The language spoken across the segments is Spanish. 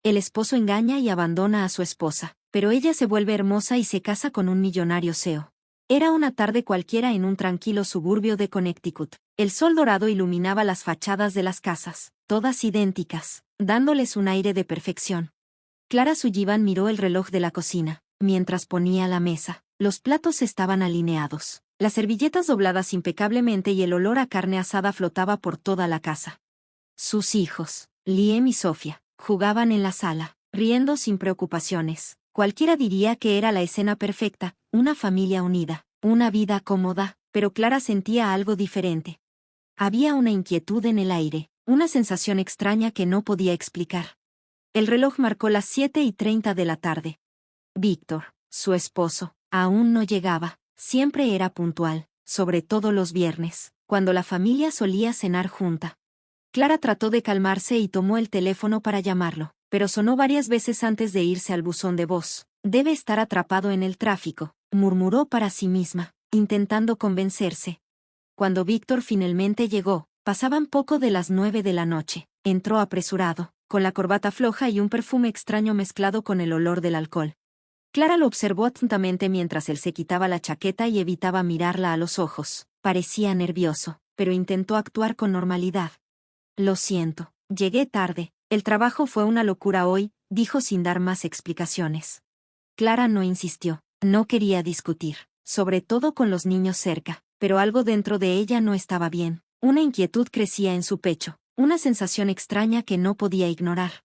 El esposo engaña y abandona a su esposa, pero ella se vuelve hermosa y se casa con un millonario CEO. Era una tarde cualquiera en un tranquilo suburbio de Connecticut. El sol dorado iluminaba las fachadas de las casas, todas idénticas, dándoles un aire de perfección. Clara Sullivan miró el reloj de la cocina. Mientras ponía la mesa, los platos estaban alineados, las servilletas dobladas impecablemente y el olor a carne asada flotaba por toda la casa. Sus hijos, Liam y Sofía, jugaban en la sala, riendo sin preocupaciones. Cualquiera diría que era la escena perfecta, una familia unida, una vida cómoda, pero Clara sentía algo diferente. Había una inquietud en el aire, una sensación extraña que no podía explicar. El reloj marcó las 7:30 de la tarde. Víctor, su esposo, aún no llegaba. Siempre era puntual, sobre todo los viernes, cuando la familia solía cenar junta. Clara trató de calmarse y tomó el teléfono para llamarlo, pero sonó varias veces antes de irse al buzón de voz. Debe estar atrapado en el tráfico, murmuró para sí misma, intentando convencerse. Cuando Víctor finalmente llegó, pasaban poco de las 9 de la noche. Entró apresurado, con la corbata floja y un perfume extraño mezclado con el olor del alcohol. Clara lo observó atentamente mientras él se quitaba la chaqueta y evitaba mirarla a los ojos. Parecía nervioso, pero intentó actuar con normalidad. Lo siento, llegué tarde. El trabajo fue una locura hoy, dijo sin dar más explicaciones. Clara no insistió, no quería discutir, sobre todo con los niños cerca, pero algo dentro de ella no estaba bien. Una inquietud crecía en su pecho, una sensación extraña que no podía ignorar.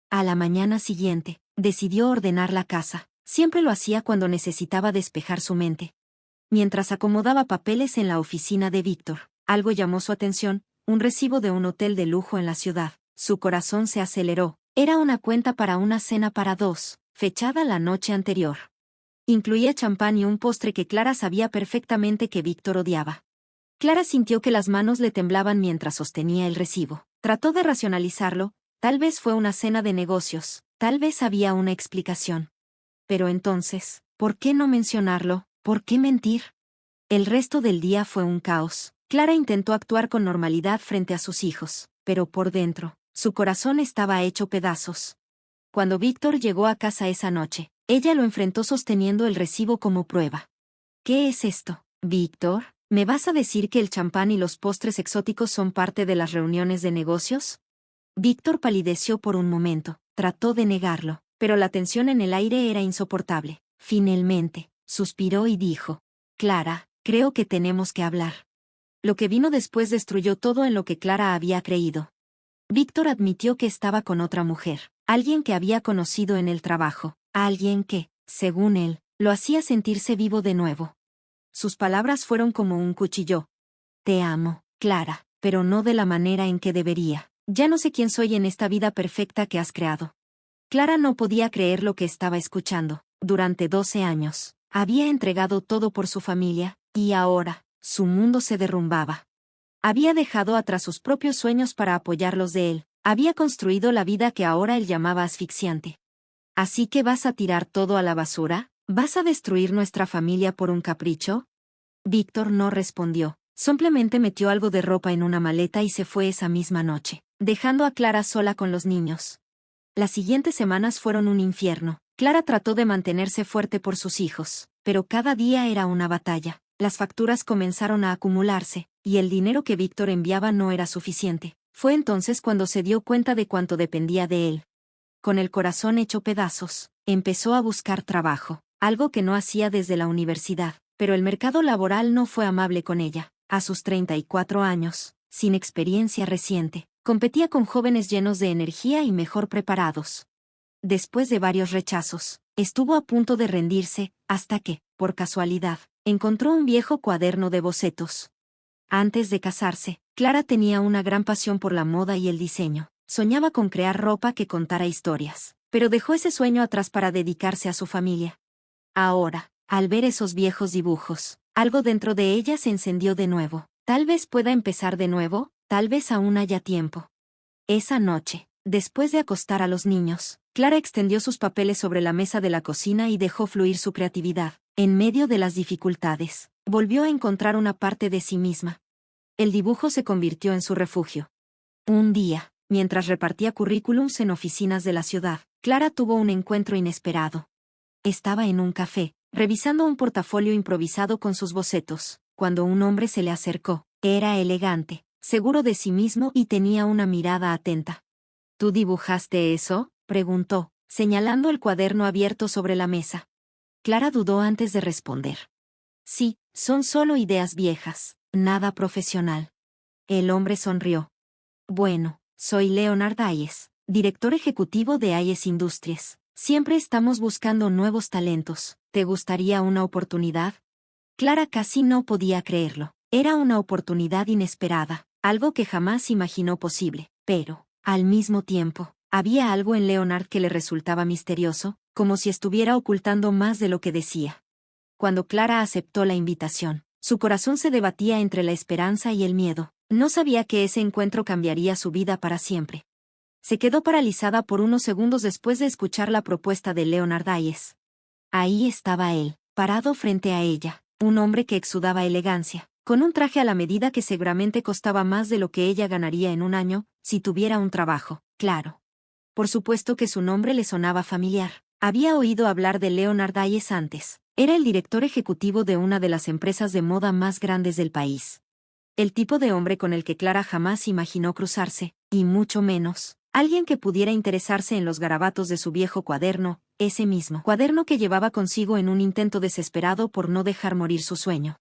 A la mañana siguiente, decidió ordenar la casa. Siempre lo hacía cuando necesitaba despejar su mente. Mientras acomodaba papeles en la oficina de Víctor, algo llamó su atención, un recibo de un hotel de lujo en la ciudad. Su corazón se aceleró. Era una cuenta para una cena para dos, fechada la noche anterior. Incluía champán y un postre que Clara sabía perfectamente que Víctor odiaba. Clara sintió que las manos le temblaban mientras sostenía el recibo. Trató de racionalizarlo, tal vez fue una cena de negocios, tal vez había una explicación. Pero entonces, ¿por qué no mencionarlo? ¿Por qué mentir? El resto del día fue un caos. Clara intentó actuar con normalidad frente a sus hijos, pero por dentro, su corazón estaba hecho pedazos. Cuando Víctor llegó a casa esa noche, ella lo enfrentó sosteniendo el recibo como prueba. ¿Qué es esto, Víctor? ¿Me vas a decir que el champán y los postres exóticos son parte de las reuniones de negocios? Víctor palideció por un momento, trató de negarlo, pero la tensión en el aire era insoportable. Finalmente, suspiró y dijo: Clara, creo que tenemos que hablar. Lo que vino después destruyó todo en lo que Clara había creído. Víctor admitió que estaba con otra mujer, alguien que había conocido en el trabajo, alguien que, según él, lo hacía sentirse vivo de nuevo. Sus palabras fueron como un cuchillo. Te amo, Clara, pero no de la manera en que debería. Ya no sé quién soy en esta vida perfecta que has creado. Clara no podía creer lo que estaba escuchando. Durante 12 años, había entregado todo por su familia, y ahora, su mundo se derrumbaba. Había dejado atrás sus propios sueños para apoyar los de él. Había construido la vida que ahora él llamaba asfixiante. ¿Así que vas a tirar todo a la basura? ¿Vas a destruir nuestra familia por un capricho? Víctor no respondió. Simplemente metió algo de ropa en una maleta y se fue esa misma noche, dejando a Clara sola con los niños. Las siguientes semanas fueron un infierno. Clara trató de mantenerse fuerte por sus hijos, pero cada día era una batalla. Las facturas comenzaron a acumularse, y el dinero que Víctor enviaba no era suficiente. Fue entonces cuando se dio cuenta de cuánto dependía de él. Con el corazón hecho pedazos, empezó a buscar trabajo, algo que no hacía desde la universidad, pero el mercado laboral no fue amable con ella. A sus 34 años, sin experiencia reciente, competía con jóvenes llenos de energía y mejor preparados. Después de varios rechazos, estuvo a punto de rendirse, hasta que, por casualidad, encontró un viejo cuaderno de bocetos. Antes de casarse, Clara tenía una gran pasión por la moda y el diseño. Soñaba con crear ropa que contara historias, pero dejó ese sueño atrás para dedicarse a su familia. Ahora, al ver esos viejos dibujos, algo dentro de ella se encendió de nuevo. Tal vez pueda empezar de nuevo, tal vez aún haya tiempo. Esa noche, después de acostar a los niños, Clara extendió sus papeles sobre la mesa de la cocina y dejó fluir su creatividad. En medio de las dificultades, volvió a encontrar una parte de sí misma. El dibujo se convirtió en su refugio. Un día, mientras repartía currículums en oficinas de la ciudad, Clara tuvo un encuentro inesperado. Estaba en un café, revisando un portafolio improvisado con sus bocetos, cuando un hombre se le acercó. Era elegante, seguro de sí mismo y tenía una mirada atenta. ¿Tú dibujaste eso?, preguntó, señalando el cuaderno abierto sobre la mesa. Clara dudó antes de responder. Sí, son solo ideas viejas, nada profesional. El hombre sonrió. Bueno, soy Leonard Hayes, director ejecutivo de Hayes Industries. Siempre estamos buscando nuevos talentos. ¿Te gustaría una oportunidad? Clara casi no podía creerlo. Era una oportunidad inesperada, algo que jamás imaginó posible, pero, al mismo tiempo, había algo en Leonard que le resultaba misterioso, como si estuviera ocultando más de lo que decía. Cuando Clara aceptó la invitación, su corazón se debatía entre la esperanza y el miedo. No sabía que ese encuentro cambiaría su vida para siempre. Se quedó paralizada por unos segundos después de escuchar la propuesta de Leonard Hayes. Ahí estaba él, parado frente a ella, un hombre que exudaba elegancia, con un traje a la medida que seguramente costaba más de lo que ella ganaría en un año, si tuviera un trabajo, claro. Por supuesto que su nombre le sonaba familiar. Había oído hablar de Leonard Hayes antes. Era el director ejecutivo de una de las empresas de moda más grandes del país. El tipo de hombre con el que Clara jamás imaginó cruzarse, y mucho menos, alguien que pudiera interesarse en los garabatos de su viejo cuaderno, ese mismo cuaderno que llevaba consigo en un intento desesperado por no dejar morir su sueño.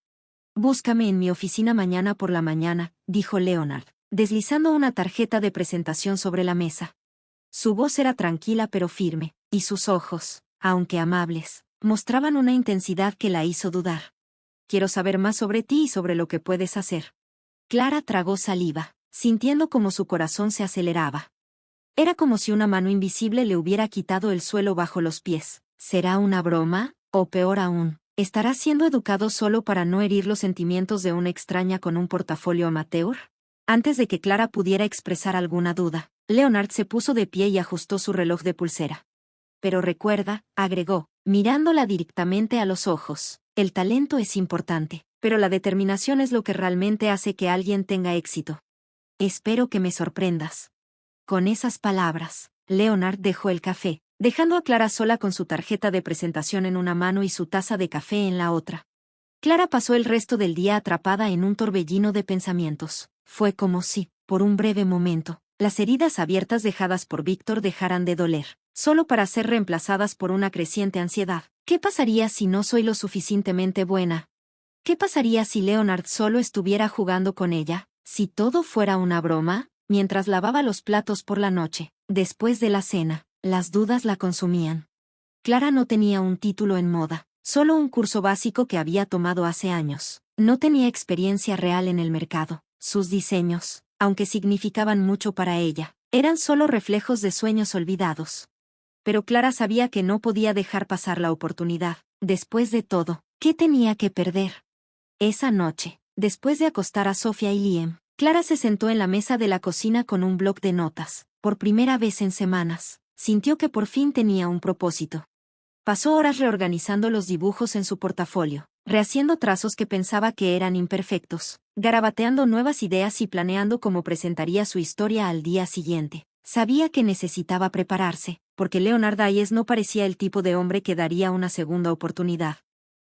Búscame en mi oficina mañana por la mañana, dijo Leonard, deslizando una tarjeta de presentación sobre la mesa. Su voz era tranquila pero firme, y sus ojos, aunque amables, mostraban una intensidad que la hizo dudar. Quiero saber más sobre ti y sobre lo que puedes hacer. Clara tragó saliva, sintiendo como su corazón se aceleraba. Era como si una mano invisible le hubiera quitado el suelo bajo los pies. ¿Será una broma? O peor aún, ¿estará siendo educado solo para no herir los sentimientos de una extraña con un portafolio amateur? Antes de que Clara pudiera expresar alguna duda, Leonard se puso de pie y ajustó su reloj de pulsera. Pero recuerda, agregó, mirándola directamente a los ojos, el talento es importante, pero la determinación es lo que realmente hace que alguien tenga éxito. Espero que me sorprendas. Con esas palabras, Leonard dejó el café, dejando a Clara sola con su tarjeta de presentación en una mano y su taza de café en la otra. Clara pasó el resto del día atrapada en un torbellino de pensamientos. Fue como si, por un breve momento, las heridas abiertas dejadas por Víctor dejaran de doler, solo para ser reemplazadas por una creciente ansiedad. ¿Qué pasaría si no soy lo suficientemente buena? ¿Qué pasaría si Leonard solo estuviera jugando con ella? Si todo fuera una broma, mientras lavaba los platos por la noche, después de la cena, las dudas la consumían. Clara no tenía un título en moda, solo un curso básico que había tomado hace años. No tenía experiencia real en el mercado. Sus diseños, aunque significaban mucho para ella, eran solo reflejos de sueños olvidados. Pero Clara sabía que no podía dejar pasar la oportunidad. Después de todo, ¿qué tenía que perder? Esa noche, después de acostar a Sofía y Liam, Clara se sentó en la mesa de la cocina con un bloc de notas. Por primera vez en semanas, sintió que por fin tenía un propósito. Pasó horas reorganizando los dibujos en su portafolio, rehaciendo trazos que pensaba que eran imperfectos, garabateando nuevas ideas y planeando cómo presentaría su historia al día siguiente. Sabía que necesitaba prepararse, porque Leonard Hayes no parecía el tipo de hombre que daría una segunda oportunidad.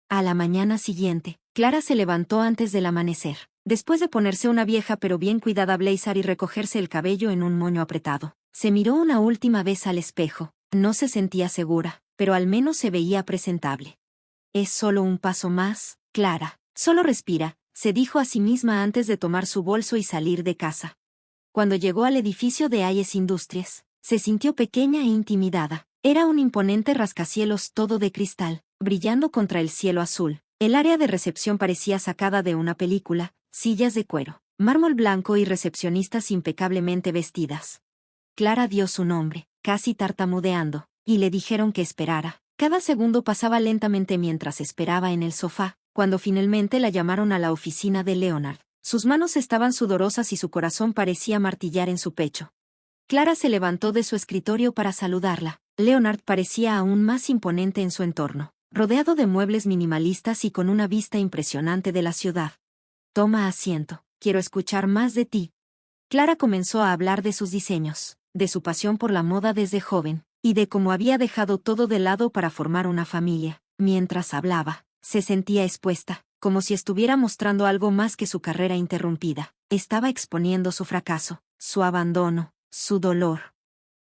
A la mañana siguiente, Clara se levantó antes del amanecer, después de ponerse una vieja pero bien cuidada blazer y recogerse el cabello en un moño apretado. Se miró una última vez al espejo. No se sentía segura, pero al menos se veía presentable. Es solo un paso más, Clara. Solo respira, se dijo a sí misma antes de tomar su bolso y salir de casa. Cuando llegó al edificio de Hayes Industries, se sintió pequeña e intimidada. Era un imponente rascacielos todo de cristal, brillando contra el cielo azul. El área de recepción parecía sacada de una película, sillas de cuero, mármol blanco y recepcionistas impecablemente vestidas. Clara dio su nombre, casi tartamudeando, y le dijeron que esperara. Cada segundo pasaba lentamente mientras esperaba en el sofá. Cuando finalmente la llamaron a la oficina de Leonard, sus manos estaban sudorosas y su corazón parecía martillar en su pecho. Clara se levantó de su escritorio para saludarla. Leonard parecía aún más imponente en su entorno, rodeado de muebles minimalistas y con una vista impresionante de la ciudad. Toma asiento, quiero escuchar más de ti. Clara comenzó a hablar de sus diseños, de su pasión por la moda desde joven, y de cómo había dejado todo de lado para formar una familia. Mientras hablaba, se sentía expuesta, como si estuviera mostrando algo más que su carrera interrumpida. Estaba exponiendo su fracaso, su abandono, su dolor.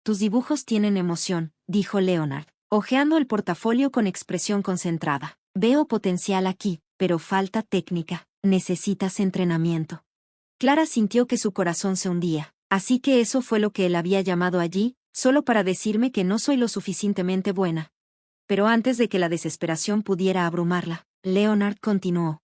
Tus dibujos tienen emoción, dijo Leonard, hojeando el portafolio con expresión concentrada. Veo potencial aquí, pero falta técnica, necesitas entrenamiento. Clara sintió que su corazón se hundía, así que eso fue lo que él había llamado allí, solo para decirme que no soy lo suficientemente buena. Pero antes de que la desesperación pudiera abrumarla, Leonard continuó.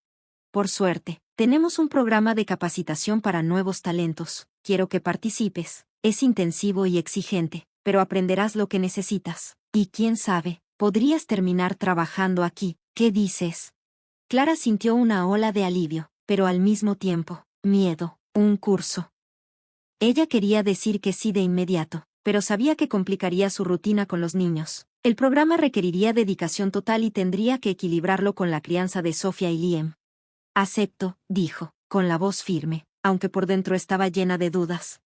Por suerte, tenemos un programa de capacitación para nuevos talentos. Quiero que participes. Es intensivo y exigente, pero aprenderás lo que necesitas. Y quién sabe, podrías terminar trabajando aquí. ¿Qué dices? Clara sintió una ola de alivio, pero al mismo tiempo, miedo. Un curso. Ella quería decir que sí de inmediato, pero sabía que complicaría su rutina con los niños. El programa requeriría dedicación total y tendría que equilibrarlo con la crianza de Sofía y Liam. Acepto, dijo, con la voz firme, aunque por dentro estaba llena de dudas.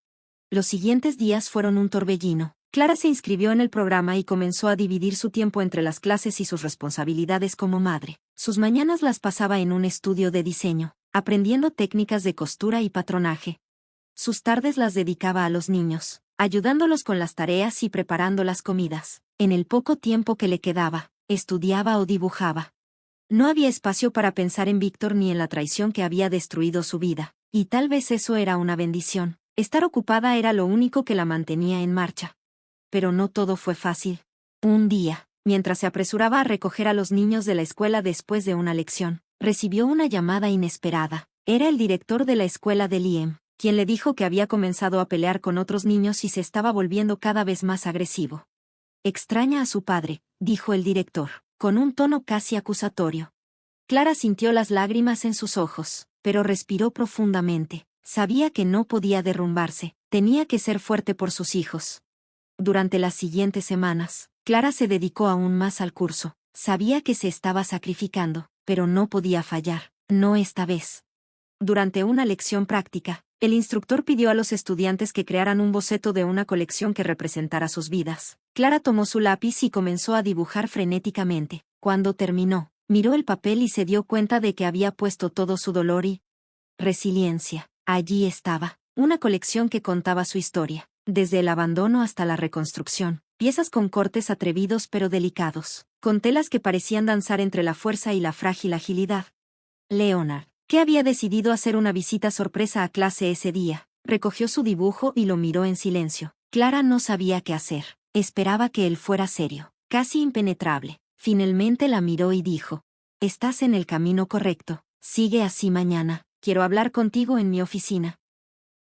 Los siguientes días fueron un torbellino. Clara se inscribió en el programa y comenzó a dividir su tiempo entre las clases y sus responsabilidades como madre. Sus mañanas las pasaba en un estudio de diseño, aprendiendo técnicas de costura y patronaje. Sus tardes las dedicaba a los niños, ayudándolos con las tareas y preparando las comidas. En el poco tiempo que le quedaba, estudiaba o dibujaba. No había espacio para pensar en Víctor ni en la traición que había destruido su vida, y tal vez eso era una bendición. Estar ocupada era lo único que la mantenía en marcha. Pero no todo fue fácil. Un día, mientras se apresuraba a recoger a los niños de la escuela después de una lección, recibió una llamada inesperada. Era el director de la escuela de Liam, quien le dijo que había comenzado a pelear con otros niños y se estaba volviendo cada vez más agresivo. Extraña a su padre, dijo el director, con un tono casi acusatorio. Clara sintió las lágrimas en sus ojos, pero respiró profundamente. Sabía que no podía derrumbarse, tenía que ser fuerte por sus hijos. Durante las siguientes semanas, Clara se dedicó aún más al curso. Sabía que se estaba sacrificando, pero no podía fallar, no esta vez. Durante una lección práctica, el instructor pidió a los estudiantes que crearan un boceto de una colección que representara sus vidas. Clara tomó su lápiz y comenzó a dibujar frenéticamente. Cuando terminó, miró el papel y se dio cuenta de que había puesto todo su dolor y resiliencia. Allí estaba, una colección que contaba su historia, desde el abandono hasta la reconstrucción, piezas con cortes atrevidos pero delicados, con telas que parecían danzar entre la fuerza y la frágil agilidad. Leonard, que había decidido hacer una visita sorpresa a clase ese día, recogió su dibujo y lo miró en silencio. Clara no sabía qué hacer, esperaba que él fuera serio, casi impenetrable. Finalmente la miró y dijo: «Estás en el camino correcto, sigue así mañana, quiero hablar contigo en mi oficina».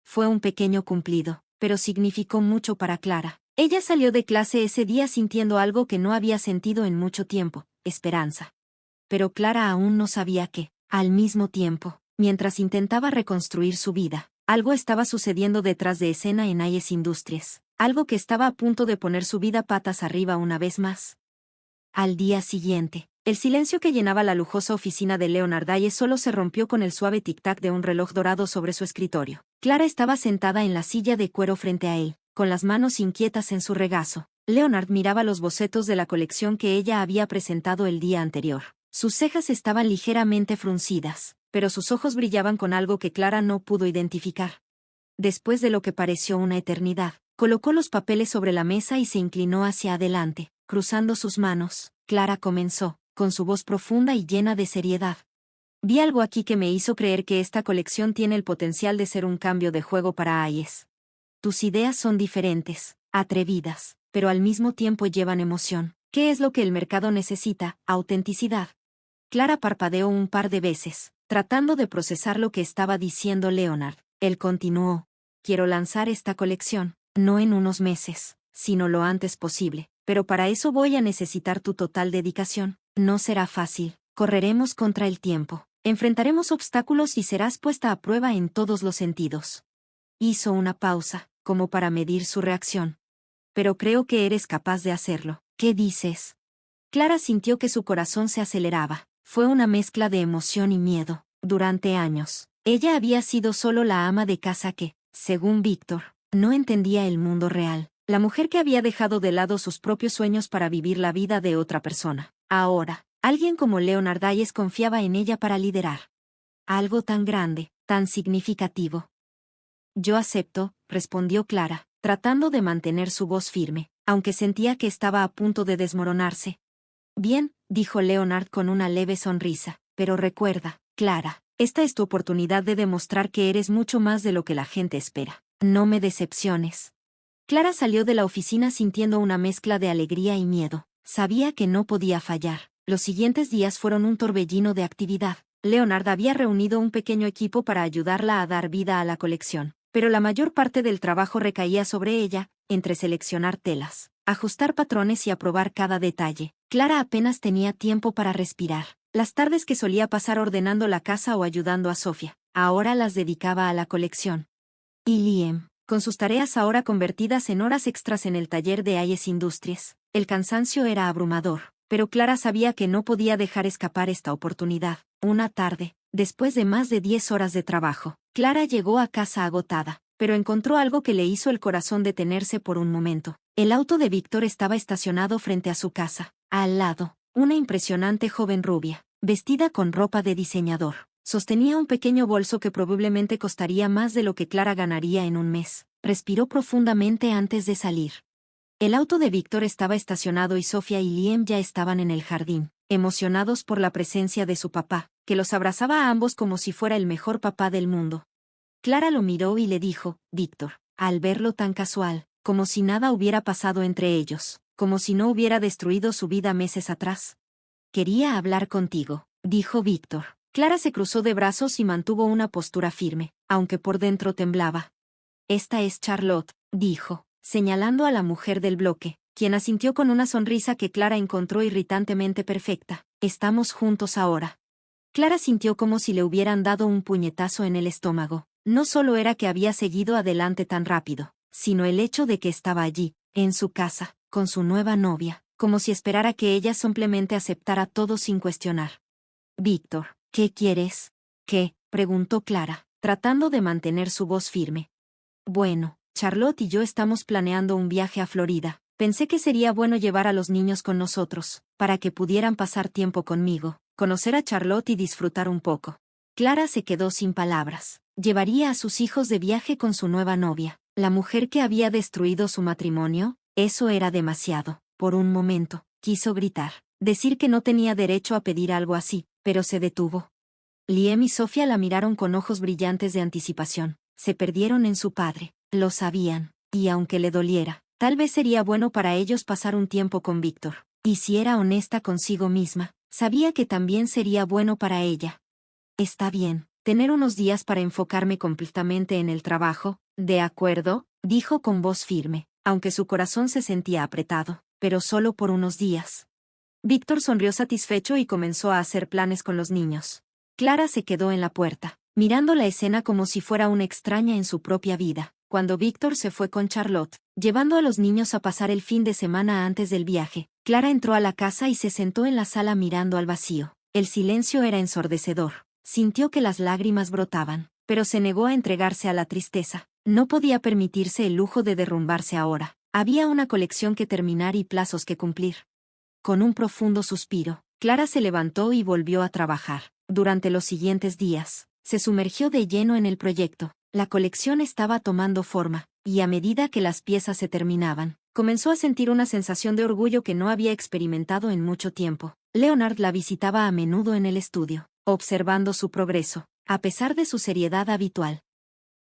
Fue un pequeño cumplido, pero significó mucho para Clara. Ella salió de clase ese día sintiendo algo que no había sentido en mucho tiempo: esperanza. Pero Clara aún no sabía que, al mismo tiempo, mientras intentaba reconstruir su vida, algo estaba sucediendo detrás de escena en Hayes Industries, algo que estaba a punto de poner su vida patas arriba una vez más. Al día siguiente, el silencio que llenaba la lujosa oficina de Leonard Hayes solo se rompió con el suave tic-tac de un reloj dorado sobre su escritorio. Clara estaba sentada en la silla de cuero frente a él, con las manos inquietas en su regazo. Leonard miraba los bocetos de la colección que ella había presentado el día anterior. Sus cejas estaban ligeramente fruncidas, pero sus ojos brillaban con algo que Clara no pudo identificar. Después de lo que pareció una eternidad, colocó los papeles sobre la mesa y se inclinó hacia adelante, cruzando sus manos. Clara comenzó, con su voz profunda y llena de seriedad. Vi algo aquí que me hizo creer que esta colección tiene el potencial de ser un cambio de juego para Hayes. Tus ideas son diferentes, atrevidas, pero al mismo tiempo llevan emoción. ¿Qué es lo que el mercado necesita? Autenticidad. Clara parpadeó un par de veces, tratando de procesar lo que estaba diciendo Leonard. Él continuó: «Quiero lanzar esta colección, no en unos meses, sino lo antes posible, pero para eso voy a necesitar tu total dedicación. No será fácil, correremos contra el tiempo, enfrentaremos obstáculos y serás puesta a prueba en todos los sentidos». Hizo una pausa, como para medir su reacción. «Pero creo que eres capaz de hacerlo. ¿Qué dices?» Clara sintió que su corazón se aceleraba. Fue una mezcla de emoción y miedo. Durante años, ella había sido solo la ama de casa que, según Víctor, no entendía el mundo real. La mujer que había dejado de lado sus propios sueños para vivir la vida de otra persona. Ahora, alguien como Leonard Hayes confiaba en ella para liderar algo tan grande, tan significativo. Yo acepto, respondió Clara, tratando de mantener su voz firme, aunque sentía que estaba a punto de desmoronarse. Bien, dijo Leonard con una leve sonrisa, pero recuerda, Clara, esta es tu oportunidad de demostrar que eres mucho más de lo que la gente espera. No me decepciones. Clara salió de la oficina sintiendo una mezcla de alegría y miedo. Sabía que no podía fallar. Los siguientes días fueron un torbellino de actividad. Leonard había reunido un pequeño equipo para ayudarla a dar vida a la colección, pero la mayor parte del trabajo recaía sobre ella, entre seleccionar telas, ajustar patrones y aprobar cada detalle. Clara apenas tenía tiempo para respirar. Las tardes que solía pasar ordenando la casa o ayudando a Sofía, ahora las dedicaba a la colección. Y Liam, con sus tareas ahora convertidas en horas extras en el taller de Hayes Industries. El cansancio era abrumador, pero Clara sabía que no podía dejar escapar esta oportunidad. Una tarde, después de más de 10 horas de trabajo, Clara llegó a casa agotada, pero encontró algo que le hizo el corazón detenerse por un momento. El auto de Víctor estaba estacionado frente a su casa. Al lado, una impresionante joven rubia, vestida con ropa de diseñador, sostenía un pequeño bolso que probablemente costaría más de lo que Clara ganaría en un mes. Respiró profundamente antes de salir. El auto de Víctor estaba estacionado y Sofía y Liam ya estaban en el jardín, emocionados por la presencia de su papá, que los abrazaba a ambos como si fuera el mejor papá del mundo. Clara lo miró y le dijo, Víctor, al verlo tan casual, como si nada hubiera pasado entre ellos, como si no hubiera destruido su vida meses atrás. Quería hablar contigo, dijo Víctor. Clara se cruzó de brazos y mantuvo una postura firme, aunque por dentro temblaba. Esta es Charlotte, dijo, señalando a la mujer del bloque, quien asintió con una sonrisa que Clara encontró irritantemente perfecta. Estamos juntos ahora. Clara sintió como si le hubieran dado un puñetazo en el estómago. No solo era que había seguido adelante tan rápido, sino el hecho de que estaba allí, en su casa, con su nueva novia, como si esperara que ella simplemente aceptara todo sin cuestionar. Víctor, ¿qué quieres? ¿Qué? Preguntó Clara, tratando de mantener su voz firme. Bueno, Charlotte y yo estamos planeando un viaje a Florida. Pensé que sería bueno llevar a los niños con nosotros, para que pudieran pasar tiempo conmigo, conocer a Charlotte y disfrutar un poco. Clara se quedó sin palabras. ¿Llevaría a sus hijos de viaje con su nueva novia, la mujer que había destruido su matrimonio? Eso era demasiado. Por un momento, quiso gritar, decir que no tenía derecho a pedir algo así, pero se detuvo. Liam y Sofía la miraron con ojos brillantes de anticipación. Se perdieron en su padre, lo sabían, y aunque le doliera, tal vez sería bueno para ellos pasar un tiempo con Víctor. Y si era honesta consigo misma, sabía que también sería bueno para ella. Está bien, tener unos días para enfocarme completamente en el trabajo, ¿de acuerdo?, dijo con voz firme, aunque su corazón se sentía apretado, pero solo por unos días. Víctor sonrió satisfecho y comenzó a hacer planes con los niños. Clara se quedó en la puerta, mirando la escena como si fuera una extraña en su propia vida. Cuando Víctor se fue con Charlotte, llevando a los niños a pasar el fin de semana antes del viaje, Clara entró a la casa y se sentó en la sala mirando al vacío. El silencio era ensordecedor. Sintió que las lágrimas brotaban, pero se negó a entregarse a la tristeza. No podía permitirse el lujo de derrumbarse ahora. Había una colección que terminar y plazos que cumplir. Con un profundo suspiro, Clara se levantó y volvió a trabajar. Durante los siguientes días, se sumergió de lleno en el proyecto. La colección estaba tomando forma, y a medida que las piezas se terminaban, comenzó a sentir una sensación de orgullo que no había experimentado en mucho tiempo. Leonard la visitaba a menudo en el estudio, observando su progreso, a pesar de su seriedad habitual.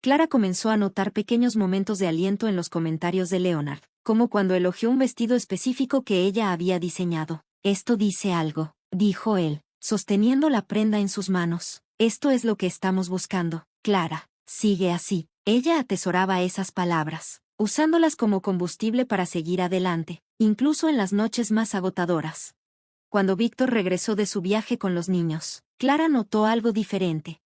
Clara comenzó a notar pequeños momentos de aliento en los comentarios de Leonard, como cuando elogió un vestido específico que ella había diseñado. Esto dice algo, dijo él, sosteniendo la prenda en sus manos. Esto es lo que estamos buscando, Clara. Sigue así. Ella atesoraba esas palabras, usándolas como combustible para seguir adelante, incluso en las noches más agotadoras. Cuando Víctor regresó de su viaje con los niños, Clara notó algo diferente.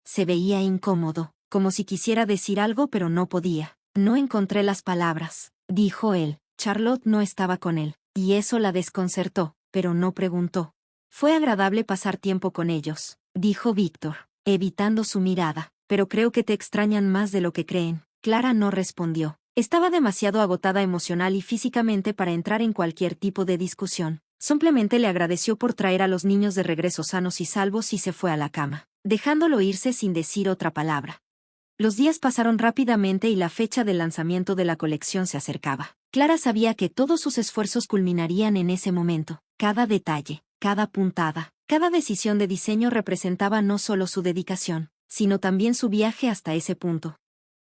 Se veía incómodo, como si quisiera decir algo pero no podía. No encontré las palabras, dijo él. Charlotte no estaba con él, y eso la desconcertó, pero no preguntó. Fue agradable pasar tiempo con ellos, dijo Víctor, evitando su mirada, pero creo que te extrañan más de lo que creen. Clara no respondió. Estaba demasiado agotada emocional y físicamente para entrar en cualquier tipo de discusión. Simplemente le agradeció por traer a los niños de regreso sanos y salvos y se fue a la cama, dejándolo irse sin decir otra palabra. Los días pasaron rápidamente y la fecha del lanzamiento de la colección se acercaba. Clara sabía que todos sus esfuerzos culminarían en ese momento. Cada detalle, cada puntada, cada decisión de diseño representaba no solo su dedicación, sino también su viaje hasta ese punto.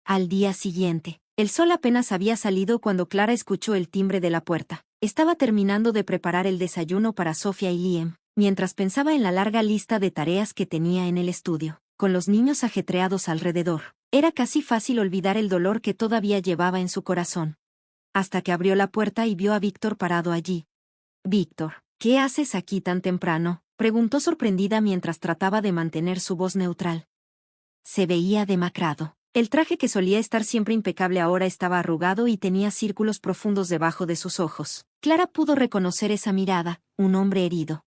Al día siguiente, el sol apenas había salido cuando Clara escuchó el timbre de la puerta. Estaba terminando de preparar el desayuno para Sofía y Liam, mientras pensaba en la larga lista de tareas que tenía en el estudio. Con los niños ajetreados alrededor, era casi fácil olvidar el dolor que todavía llevaba en su corazón. Hasta que abrió la puerta y vio a Víctor parado allí. «Víctor, ¿qué haces aquí tan temprano?», preguntó sorprendida mientras trataba de mantener su voz neutral. Se veía demacrado. El traje que solía estar siempre impecable ahora estaba arrugado y tenía círculos profundos debajo de sus ojos. Clara pudo reconocer esa mirada, un hombre herido.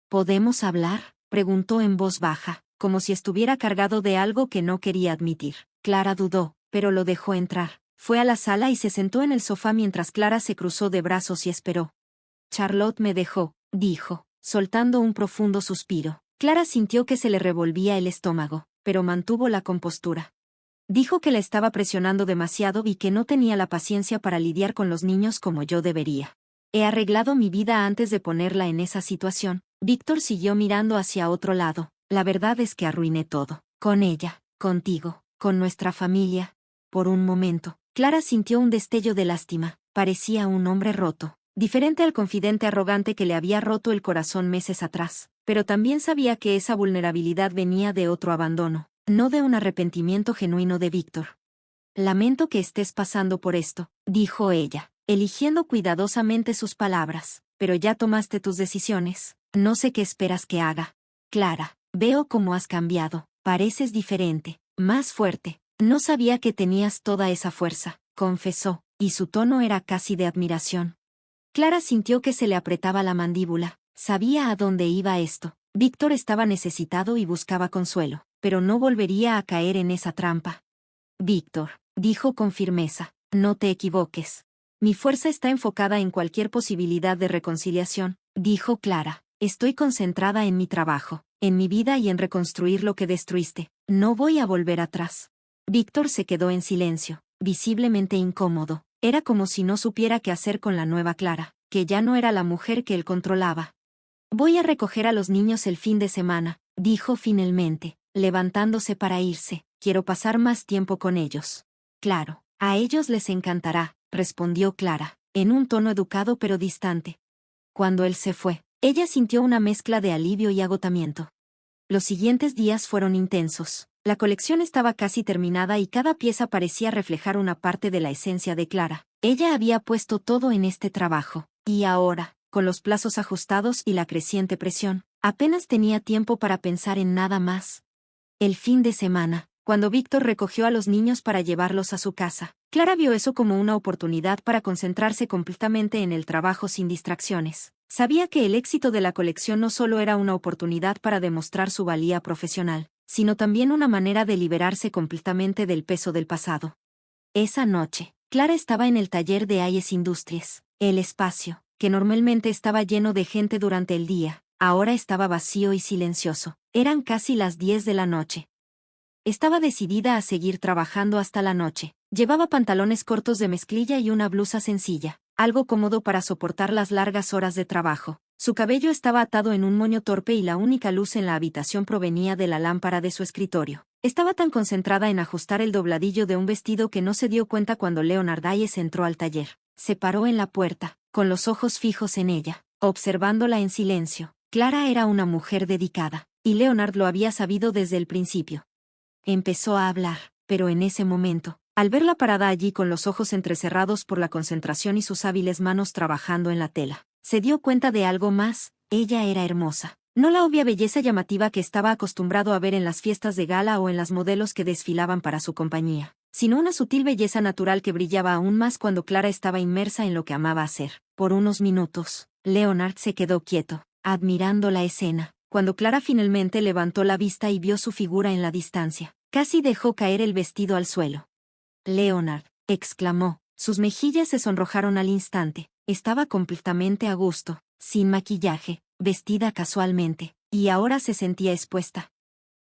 «¿Podemos hablar?», preguntó en voz baja, como si estuviera cargado de algo que no quería admitir. Clara dudó, pero lo dejó entrar. Fue a la sala y se sentó en el sofá mientras Clara se cruzó de brazos y esperó. «Charlotte me dejó», dijo, soltando un profundo suspiro. Clara sintió que se le revolvía el estómago, pero mantuvo la compostura. Dijo que la estaba presionando demasiado y que no tenía la paciencia para lidiar con los niños como yo debería. «He arreglado mi vida antes de ponerla en esa situación». Víctor siguió mirando hacia otro lado. «La verdad es que arruiné todo. Con ella, contigo, con nuestra familia». Por un momento, Clara sintió un destello de lástima. Parecía un hombre roto, diferente al confidente arrogante que le había roto el corazón meses atrás, pero también sabía que esa vulnerabilidad venía de otro abandono, no de un arrepentimiento genuino de Víctor. «Lamento que estés pasando por esto», dijo ella, eligiendo cuidadosamente sus palabras, «pero ya tomaste tus decisiones. No sé qué esperas que haga». «Clara, veo cómo has cambiado. Pareces diferente, más fuerte. No sabía que tenías toda esa fuerza», confesó, y su tono era casi de admiración. Clara sintió que se le apretaba la mandíbula. Sabía a dónde iba esto. Víctor estaba necesitado y buscaba consuelo, pero no volvería a caer en esa trampa. «Víctor», dijo con firmeza, «no te equivoques. Mi fuerza está enfocada en cualquier posibilidad de reconciliación», dijo Clara. «Estoy concentrada en mi trabajo, en mi vida y en reconstruir lo que destruiste. No voy a volver atrás». Víctor se quedó en silencio, visiblemente incómodo. Era como si no supiera qué hacer con la nueva Clara, que ya no era la mujer que él controlaba. «Voy a recoger a los niños el fin de semana», dijo finalmente, levantándose para irse. «Quiero pasar más tiempo con ellos». «Claro, a ellos les encantará», respondió Clara, en un tono educado pero distante. Cuando él se fue, ella sintió una mezcla de alivio y agotamiento. Los siguientes días fueron intensos. La colección estaba casi terminada y cada pieza parecía reflejar una parte de la esencia de Clara. Ella había puesto todo en este trabajo, y ahora, con los plazos ajustados y la creciente presión, apenas tenía tiempo para pensar en nada más. El fin de semana, cuando Víctor recogió a los niños para llevarlos a su casa, Clara vio eso como una oportunidad para concentrarse completamente en el trabajo sin distracciones. Sabía que el éxito de la colección no solo era una oportunidad para demostrar su valía profesional, sino también una manera de liberarse completamente del peso del pasado. Esa noche, Clara estaba en el taller de Hayes Industries. El espacio, que normalmente estaba lleno de gente durante el día, ahora estaba vacío y silencioso. Eran casi las 10 de la noche. Estaba decidida a seguir trabajando hasta la noche. Llevaba pantalones cortos de mezclilla y una blusa sencilla, algo cómodo para soportar las largas horas de trabajo. Su cabello estaba atado en un moño torpe y la única luz en la habitación provenía de la lámpara de su escritorio. Estaba tan concentrada en ajustar el dobladillo de un vestido que no se dio cuenta cuando Leonard Hayes entró al taller. Se paró en la puerta, con los ojos fijos en ella, observándola en silencio. Clara era una mujer dedicada, y Leonard lo había sabido desde el principio. Empezó a hablar, pero en ese momento, al verla parada allí con los ojos entrecerrados por la concentración y sus hábiles manos trabajando en la tela, se dio cuenta de algo más. Ella era hermosa. No la obvia belleza llamativa que estaba acostumbrado a ver en las fiestas de gala o en las modelos que desfilaban para su compañía, sino una sutil belleza natural que brillaba aún más cuando Clara estaba inmersa en lo que amaba hacer. Por unos minutos, Leonard se quedó quieto, admirando la escena. Cuando Clara finalmente levantó la vista y vio su figura en la distancia, casi dejó caer el vestido al suelo. «Leonard», exclamó, Sus mejillas se sonrojaron al instante. Estaba completamente a gusto, sin maquillaje, vestida casualmente, y ahora se sentía expuesta.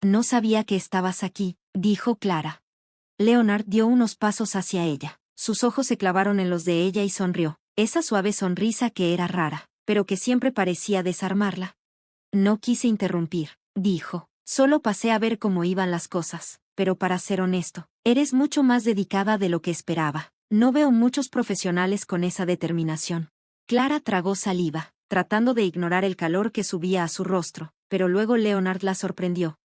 No sabía que estabas aquí, dijo Clara. Leonard dio unos pasos hacia ella. Sus ojos se clavaron en los de ella y sonrió. Esa suave sonrisa que era rara, pero que siempre parecía desarmarla. No quise interrumpir, dijo. Solo pasé a ver cómo iban las cosas, pero para ser honesto, eres mucho más dedicada de lo que esperaba. No veo muchos profesionales con esa determinación. Clara tragó saliva, tratando de ignorar el calor que subía a su rostro, pero luego Leonard la sorprendió.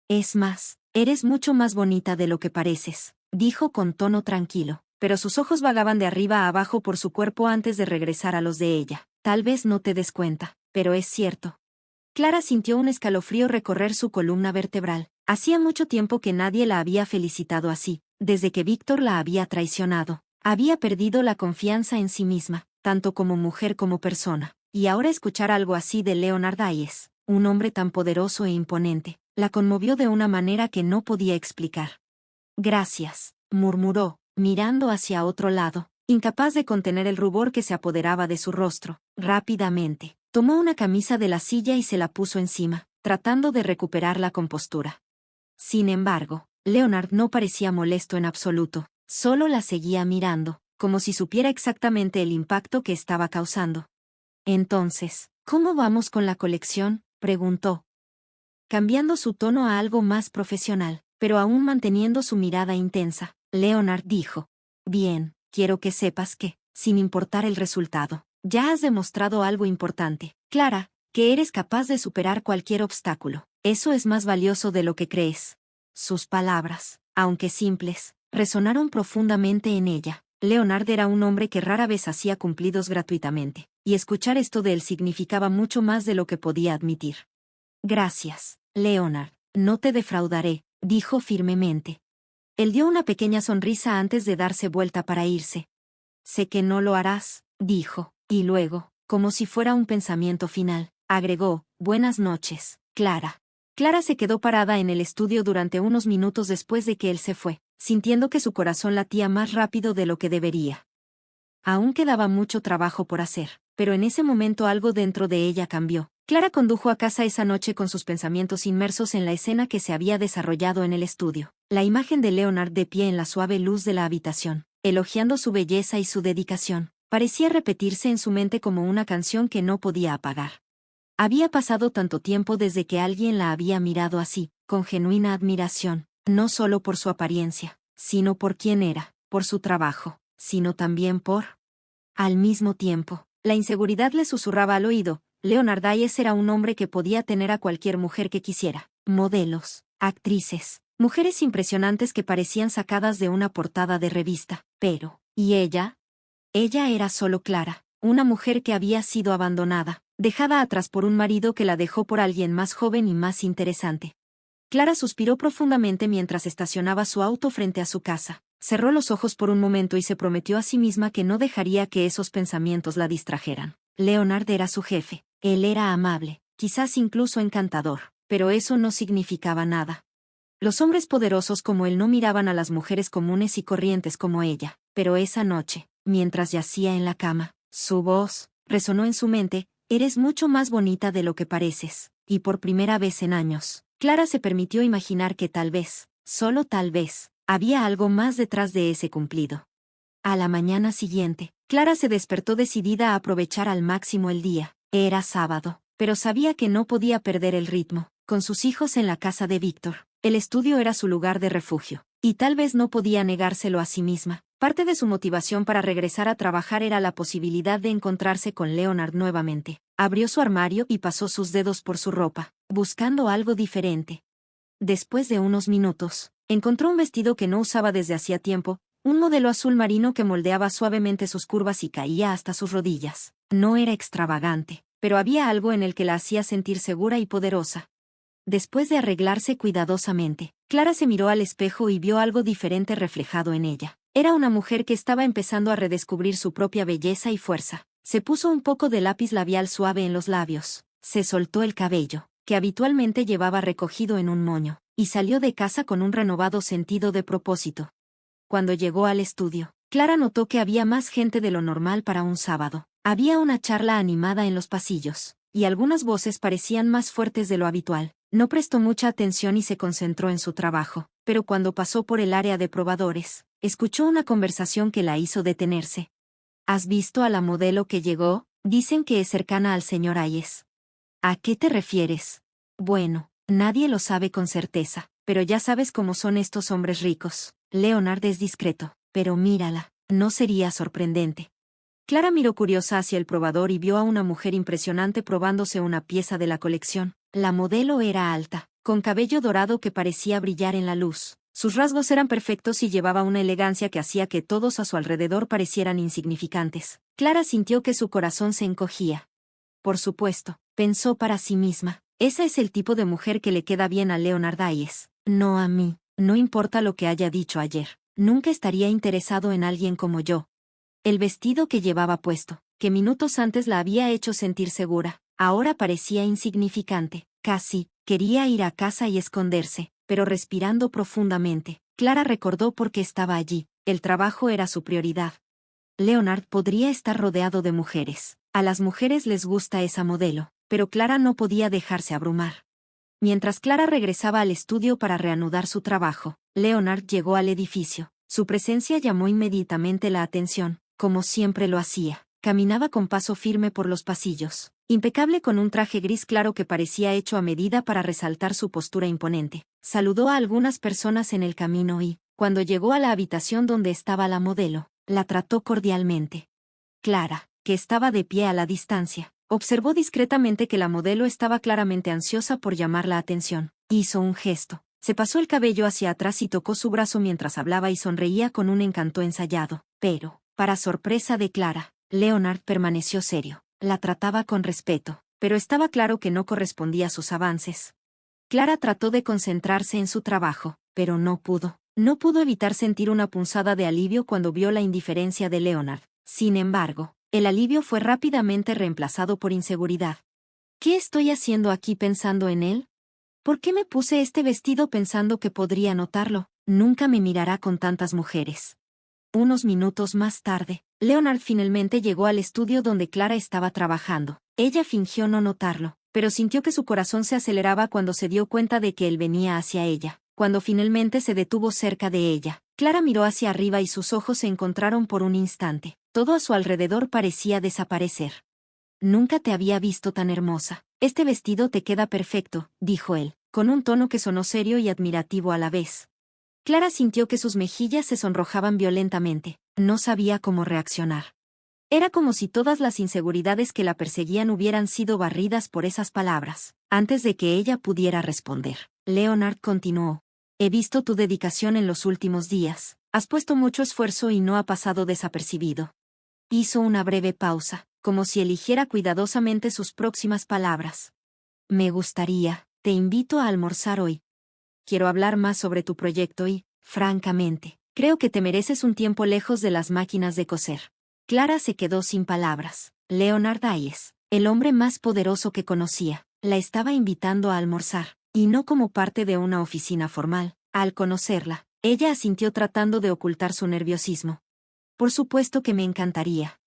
Es más, eres mucho más bonita de lo que pareces, dijo con tono tranquilo, pero sus ojos vagaban de arriba a abajo por su cuerpo antes de regresar a los de ella. Tal vez no te des cuenta, pero es cierto. Clara sintió un escalofrío recorrer su columna vertebral. Hacía mucho tiempo que nadie la había felicitado así, desde que Víctor la había traicionado. Había perdido la confianza en sí misma, tanto como mujer como persona, y ahora escuchar algo así de Leonard Hayes, un hombre tan poderoso e imponente, la conmovió de una manera que no podía explicar. Gracias, murmuró, mirando hacia otro lado, incapaz de contener el rubor que se apoderaba de su rostro. Rápidamente, tomó una camisa de la silla y se la puso encima, tratando de recuperar la compostura. Sin embargo, Leonard no parecía molesto en absoluto, solo la seguía mirando, como si supiera exactamente el impacto que estaba causando. Entonces, ¿cómo vamos con la colección?, preguntó, cambiando su tono a algo más profesional, pero aún manteniendo su mirada intensa. Leonard dijo: Bien, quiero que sepas que, sin importar el resultado, ya has demostrado algo importante, Clara, que eres capaz de superar cualquier obstáculo. Eso es más valioso de lo que crees. Sus palabras, aunque simples, resonaron profundamente en ella. Leonard era un hombre que rara vez hacía cumplidos gratuitamente, y escuchar esto de él significaba mucho más de lo que podía admitir. Gracias, Leonard, no te defraudaré, dijo firmemente. Él dio una pequeña sonrisa antes de darse vuelta para irse. Sé que no lo harás, dijo, y luego, como si fuera un pensamiento final, agregó: Buenas noches, Clara. Clara se quedó parada en el estudio durante unos minutos después de que él se fue, sintiendo que su corazón latía más rápido de lo que debería. Aún quedaba mucho trabajo por hacer, pero en ese momento algo dentro de ella cambió. Clara condujo a casa esa noche con sus pensamientos inmersos en la escena que se había desarrollado en el estudio. La imagen de Leonard de pie en la suave luz de la habitación, elogiando su belleza y su dedicación, parecía repetirse en su mente como una canción que no podía apagar. Había pasado tanto tiempo desde que alguien la había mirado así, con genuina admiración, no solo por su apariencia, sino por quién era, por su trabajo, sino también por... Al mismo tiempo, la inseguridad le susurraba al oído: Leonard Hayes era un hombre que podía tener a cualquier mujer que quisiera. Modelos, actrices, mujeres impresionantes que parecían sacadas de una portada de revista. Pero, ¿y ella? Ella era solo Clara, una mujer que había sido abandonada, dejada atrás por un marido que la dejó por alguien más joven y más interesante. Clara suspiró profundamente mientras estacionaba su auto frente a su casa. Cerró los ojos por un momento y se prometió a sí misma que no dejaría que esos pensamientos la distrajeran. Leonard era su jefe. Él era amable, quizás incluso encantador, pero eso no significaba nada. Los hombres poderosos como él no miraban a las mujeres comunes y corrientes como ella, pero esa noche, mientras yacía en la cama, su voz resonó en su mente: Eres mucho más bonita de lo que pareces. Y por primera vez en años, Clara se permitió imaginar que tal vez, solo tal vez, había algo más detrás de ese cumplido. A la mañana siguiente, Clara se despertó decidida a aprovechar al máximo el día. Era sábado, pero sabía que no podía perder el ritmo. Con sus hijos en la casa de Víctor, el estudio era su lugar de refugio, y tal vez no podía negárselo a sí misma. Parte de su motivación para regresar a trabajar era la posibilidad de encontrarse con Leonard nuevamente. Abrió su armario y pasó sus dedos por su ropa, buscando algo diferente. Después de unos minutos, encontró un vestido que no usaba desde hacía tiempo, un modelo azul marino que moldeaba suavemente sus curvas y caía hasta sus rodillas. No era extravagante, pero había algo en el que la hacía sentir segura y poderosa. Después de arreglarse cuidadosamente, Clara se miró al espejo y vio algo diferente reflejado en ella. Era una mujer que estaba empezando a redescubrir su propia belleza y fuerza. Se puso un poco de lápiz labial suave en los labios, se soltó el cabello, que habitualmente llevaba recogido en un moño, y salió de casa con un renovado sentido de propósito. Cuando llegó al estudio, Clara notó que había más gente de lo normal para un sábado. Había una charla animada en los pasillos, y algunas voces parecían más fuertes de lo habitual. No prestó mucha atención y se concentró en su trabajo, pero cuando pasó por el área de probadores, escuchó una conversación que la hizo detenerse. ¿Has visto a la modelo que llegó? Dicen que es cercana al señor Hayes. ¿A qué te refieres? Bueno, nadie lo sabe con certeza, pero ya sabes cómo son estos hombres ricos. Leonard es discreto, pero mírala, no sería sorprendente. Clara miró curiosa hacia el probador y vio a una mujer impresionante probándose una pieza de la colección. La modelo era alta, con cabello dorado que parecía brillar en la luz. Sus rasgos eran perfectos y llevaba una elegancia que hacía que todos a su alrededor parecieran insignificantes. Clara sintió que su corazón se encogía. Por supuesto, pensó para sí misma, ese es el tipo de mujer que le queda bien a Leonard Hayes. No a mí, no importa lo que haya dicho ayer. Nunca estaría interesado en alguien como yo. El vestido que llevaba puesto, que minutos antes la había hecho sentir segura, ahora parecía insignificante. Casi quería ir a casa y esconderse, pero respirando profundamente, Clara recordó por qué estaba allí. El trabajo era su prioridad. Leonard podría estar rodeado de mujeres. A las mujeres les gusta esa modelo, pero Clara no podía dejarse abrumar. Mientras Clara regresaba al estudio para reanudar su trabajo, Leonard llegó al edificio. Su presencia llamó inmediatamente la atención, como siempre lo hacía. Caminaba con paso firme por los pasillos, impecable con un traje gris claro que parecía hecho a medida para resaltar su postura imponente. Saludó a algunas personas en el camino y, cuando llegó a la habitación donde estaba la modelo, la trató cordialmente. Clara, que estaba de pie a la distancia, observó discretamente que la modelo estaba claramente ansiosa por llamar la atención. Hizo un gesto. Se pasó el cabello hacia atrás y tocó su brazo mientras hablaba y sonreía con un encanto ensayado. Pero, para sorpresa de Clara, Leonard permaneció serio. La trataba con respeto, pero estaba claro que no correspondía a sus avances. Clara trató de concentrarse en su trabajo, pero no pudo. No pudo evitar sentir una punzada de alivio cuando vio la indiferencia de Leonard. Sin embargo, el alivio fue rápidamente reemplazado por inseguridad. ¿Qué estoy haciendo aquí pensando en él? ¿Por qué me puse este vestido pensando que podría notarlo? Nunca me mirará con tantas mujeres. Unos minutos más tarde, Leonard finalmente llegó al estudio donde Clara estaba trabajando. Ella fingió no notarlo, pero sintió que su corazón se aceleraba cuando se dio cuenta de que él venía hacia ella. Cuando finalmente se detuvo cerca de ella, Clara miró hacia arriba y sus ojos se encontraron por un instante. Todo a su alrededor parecía desaparecer. Nunca te había visto tan hermosa. Este vestido te queda perfecto, dijo él, con un tono que sonó serio y admirativo a la vez. Clara sintió que sus mejillas se sonrojaban violentamente. No sabía cómo reaccionar. Era como si todas las inseguridades que la perseguían hubieran sido barridas por esas palabras. Antes de que ella pudiera responder, Leonard continuó. He visto tu dedicación en los últimos días. Has puesto mucho esfuerzo y no ha pasado desapercibido. Hizo una breve pausa, como si eligiera cuidadosamente sus próximas palabras. Me gustaría, te invito a almorzar hoy. Quiero hablar más sobre tu proyecto y, francamente, creo que te mereces un tiempo lejos de las máquinas de coser. Clara se quedó sin palabras. Leonard Hayes, el hombre más poderoso que conocía, la estaba invitando a almorzar, y no como parte de una oficina formal. Al conocerla, ella asintió tratando de ocultar su nerviosismo. Por supuesto que me encantaría.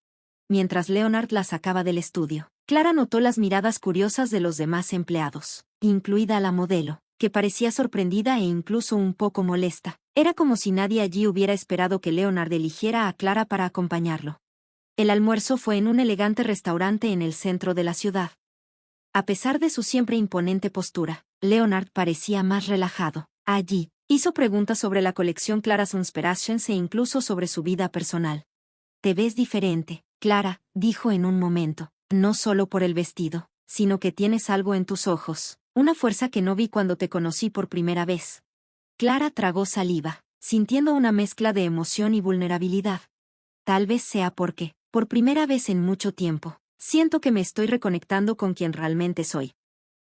Mientras Leonard la sacaba del estudio, Clara notó las miradas curiosas de los demás empleados, incluida la modelo, que parecía sorprendida e incluso un poco molesta. Era como si nadie allí hubiera esperado que Leonard eligiera a Clara para acompañarlo. El almuerzo fue en un elegante restaurante en el centro de la ciudad. A pesar de su siempre imponente postura, Leonard parecía más relajado. Allí, hizo preguntas sobre la colección Clara's Inspirations e incluso sobre su vida personal. Te ves diferente, Clara, dijo en un momento, no solo por el vestido, sino que tienes algo en tus ojos, una fuerza que no vi cuando te conocí por primera vez. Clara tragó saliva, sintiendo una mezcla de emoción y vulnerabilidad. Tal vez sea porque, por primera vez en mucho tiempo, siento que me estoy reconectando con quien realmente soy.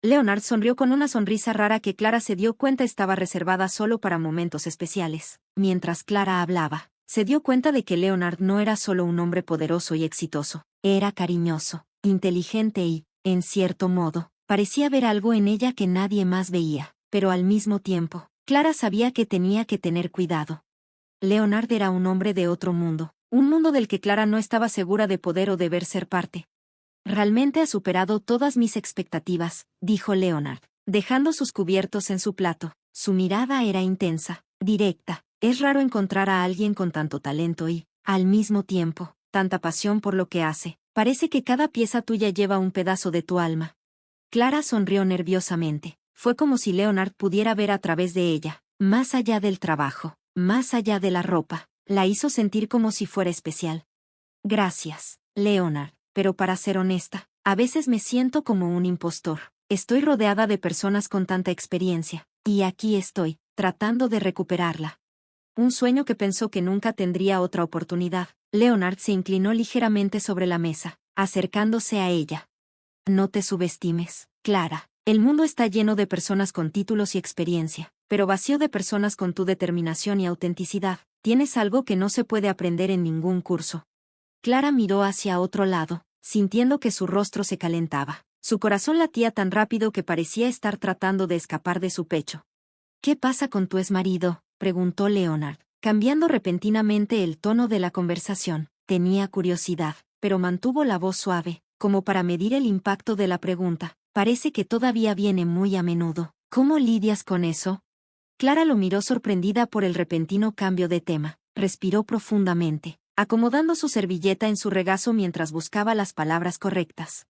Leonard sonrió con una sonrisa rara que Clara se dio cuenta estaba reservada solo para momentos especiales. Mientras Clara hablaba, se dio cuenta de que Leonard no era solo un hombre poderoso y exitoso, era cariñoso, inteligente y, en cierto modo, parecía ver algo en ella que nadie más veía, pero al mismo tiempo, Clara sabía que tenía que tener cuidado. Leonard era un hombre de otro mundo, un mundo del que Clara no estaba segura de poder o deber ser parte. Realmente ha superado todas mis expectativas, dijo Leonard, dejando sus cubiertos en su plato. Su mirada era intensa, directa. Es raro encontrar a alguien con tanto talento y, al mismo tiempo, tanta pasión por lo que hace. Parece que cada pieza tuya lleva un pedazo de tu alma. Clara sonrió nerviosamente. Fue como si Leonard pudiera ver a través de ella, más allá del trabajo, más allá de la ropa. La hizo sentir como si fuera especial. Gracias, Leonard, pero para ser honesta, a veces me siento como un impostor. Estoy rodeada de personas con tanta experiencia, y aquí estoy, tratando de recuperarla. Un sueño que pensó que nunca tendría otra oportunidad. Leonard se inclinó ligeramente sobre la mesa, acercándose a ella. No te subestimes, Clara. El mundo está lleno de personas con títulos y experiencia, pero vacío de personas con tu determinación y autenticidad. Tienes algo que no se puede aprender en ningún curso. Clara miró hacia otro lado, sintiendo que su rostro se calentaba. Su corazón latía tan rápido que parecía estar tratando de escapar de su pecho. ¿Qué pasa con tu exmarido?, preguntó Leonard, cambiando repentinamente el tono de la conversación. Tenía curiosidad, pero mantuvo la voz suave, como para medir el impacto de la pregunta. Parece que todavía viene muy a menudo. ¿Cómo lidias con eso? Clara lo miró sorprendida por el repentino cambio de tema. Respiró profundamente, acomodando su servilleta en su regazo mientras buscaba las palabras correctas.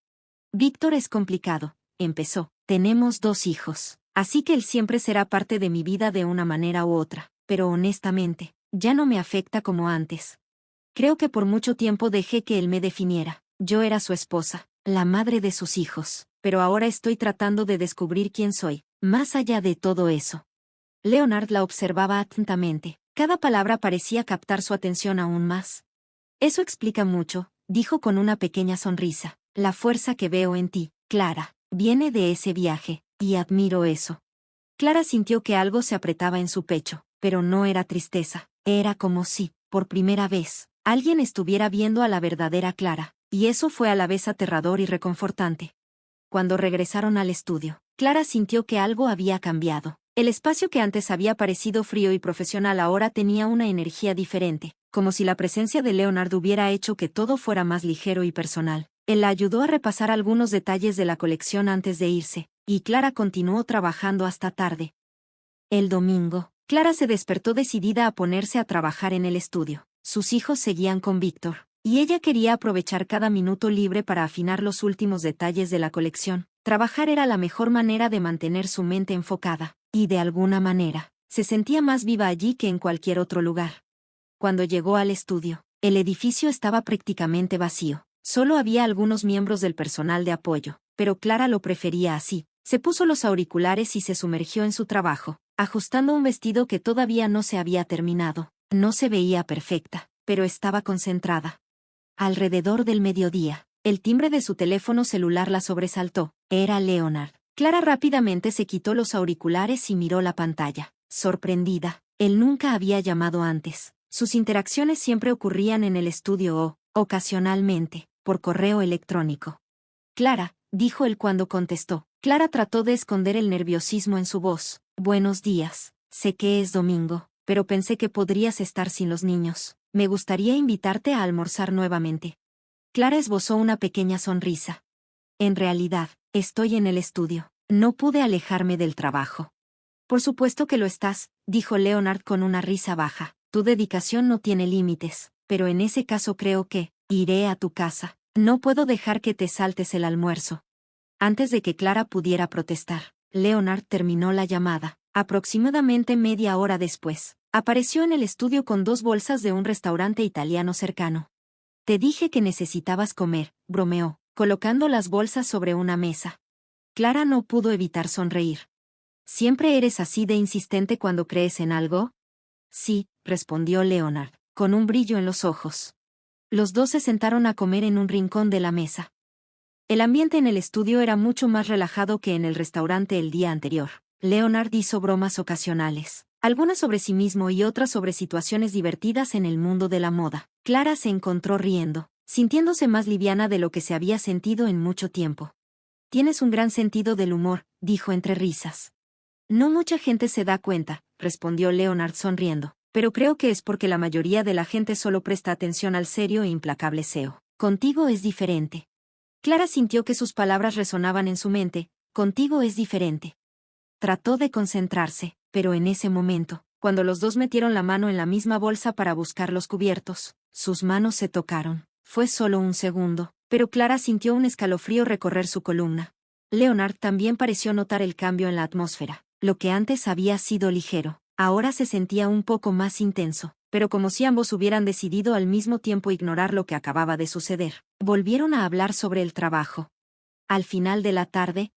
Víctor es complicado, empezó. Tenemos 2 hijos, así que él siempre será parte de mi vida de una manera u otra, pero honestamente, ya no me afecta como antes. Creo que por mucho tiempo dejé que él me definiera. Yo era su esposa, la madre de sus hijos, pero ahora estoy tratando de descubrir quién soy, más allá de todo eso. Leonard la observaba atentamente. Cada palabra parecía captar su atención aún más. Eso explica mucho, dijo con una pequeña sonrisa. La fuerza que veo en ti, Clara, viene de ese viaje, y admiro eso. Clara sintió que algo se apretaba en su pecho, pero no era tristeza. Era como si, por primera vez, alguien estuviera viendo a la verdadera Clara, y eso fue a la vez aterrador y reconfortante. Cuando regresaron al estudio, Clara sintió que algo había cambiado. El espacio que antes había parecido frío y profesional ahora tenía una energía diferente, como si la presencia de Leonard hubiera hecho que todo fuera más ligero y personal. Él la ayudó a repasar algunos detalles de la colección antes de irse, y Clara continuó trabajando hasta tarde. El domingo, Clara se despertó decidida a ponerse a trabajar en el estudio. Sus hijos seguían con Víctor, y ella quería aprovechar cada minuto libre para afinar los últimos detalles de la colección. Trabajar era la mejor manera de mantener su mente enfocada, y de alguna manera, se sentía más viva allí que en cualquier otro lugar. Cuando llegó al estudio, el edificio estaba prácticamente vacío. Solo había algunos miembros del personal de apoyo, pero Clara lo prefería así. Se puso los auriculares y se sumergió en su trabajo, ajustando un vestido que todavía no se había terminado. No se veía perfecta, pero estaba concentrada. Alrededor del mediodía, el timbre de su teléfono celular la sobresaltó. Era Leonard. Clara rápidamente se quitó los auriculares y miró la pantalla. Sorprendida, él nunca había llamado antes. Sus interacciones siempre ocurrían en el estudio o, ocasionalmente, por correo electrónico. Clara, dijo él cuando contestó. Clara trató de esconder el nerviosismo en su voz. Buenos días. Sé que es domingo, pero pensé que podrías estar sin los niños. Me gustaría invitarte a almorzar nuevamente. Clara esbozó una pequeña sonrisa. En realidad, estoy en el estudio. No pude alejarme del trabajo. Por supuesto que lo estás, dijo Leonard con una risa baja. Tu dedicación no tiene límites, pero en ese caso creo que, iré a tu casa. No puedo dejar que te saltes el almuerzo. Antes de que Clara pudiera protestar, Leonard terminó la llamada. Aproximadamente media hora después, apareció en el estudio con 2 bolsas de un restaurante italiano cercano. Te dije que necesitabas comer, bromeó, colocando las bolsas sobre una mesa. Clara no pudo evitar sonreír. ¿Siempre eres así de insistente cuando crees en algo? Sí, respondió Leonard, con un brillo en los ojos. Los 2 se sentaron a comer en un rincón de la mesa. El ambiente en el estudio era mucho más relajado que en el restaurante el día anterior. Leonard hizo bromas ocasionales, algunas sobre sí mismo y otras sobre situaciones divertidas en el mundo de la moda. Clara se encontró riendo, sintiéndose más liviana de lo que se había sentido en mucho tiempo. Tienes un gran sentido del humor, dijo entre risas. No mucha gente se da cuenta, respondió Leonard sonriendo. pero creo que es porque la mayoría de la gente solo presta atención al serio e implacable SEO. Contigo es diferente. Clara sintió que sus palabras resonaban en su mente. Contigo es diferente. Trató de concentrarse, pero en ese momento, cuando los dos metieron la mano en la misma bolsa para buscar los cubiertos, sus manos se tocaron. Fue solo un segundo, pero Clara sintió un escalofrío recorrer su columna. Leonard también pareció notar el cambio en la atmósfera. Lo que antes había sido ligero, ahora se sentía un poco más intenso, pero como si ambos hubieran decidido al mismo tiempo ignorar lo que acababa de suceder. Volvieron a hablar sobre el trabajo. Al final de la tarde,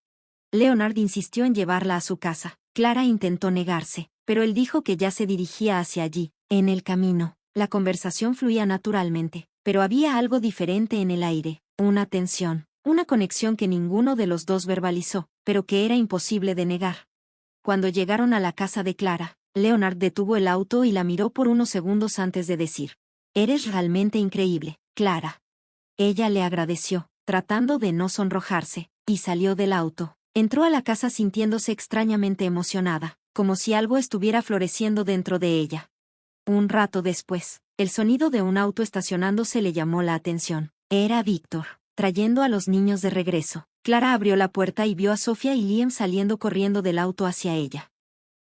Leonard insistió en llevarla a su casa. Clara intentó negarse, pero él dijo que ya se dirigía hacia allí. En el camino, la conversación fluía naturalmente, pero había algo diferente en el aire, una tensión, una conexión que ninguno de los dos verbalizó, pero que era imposible de negar. Cuando llegaron a la casa de Clara, Leonard detuvo el auto y la miró por unos segundos antes de decir: «Eres realmente increíble, Clara». Ella le agradeció, tratando de no sonrojarse, y salió del auto. Entró a la casa sintiéndose extrañamente emocionada, como si algo estuviera floreciendo dentro de ella. Un rato después, el sonido de un auto estacionándose le llamó la atención. Era Víctor, trayendo a los niños de regreso. Clara abrió la puerta y vio a Sofía y Liam saliendo corriendo del auto hacia ella.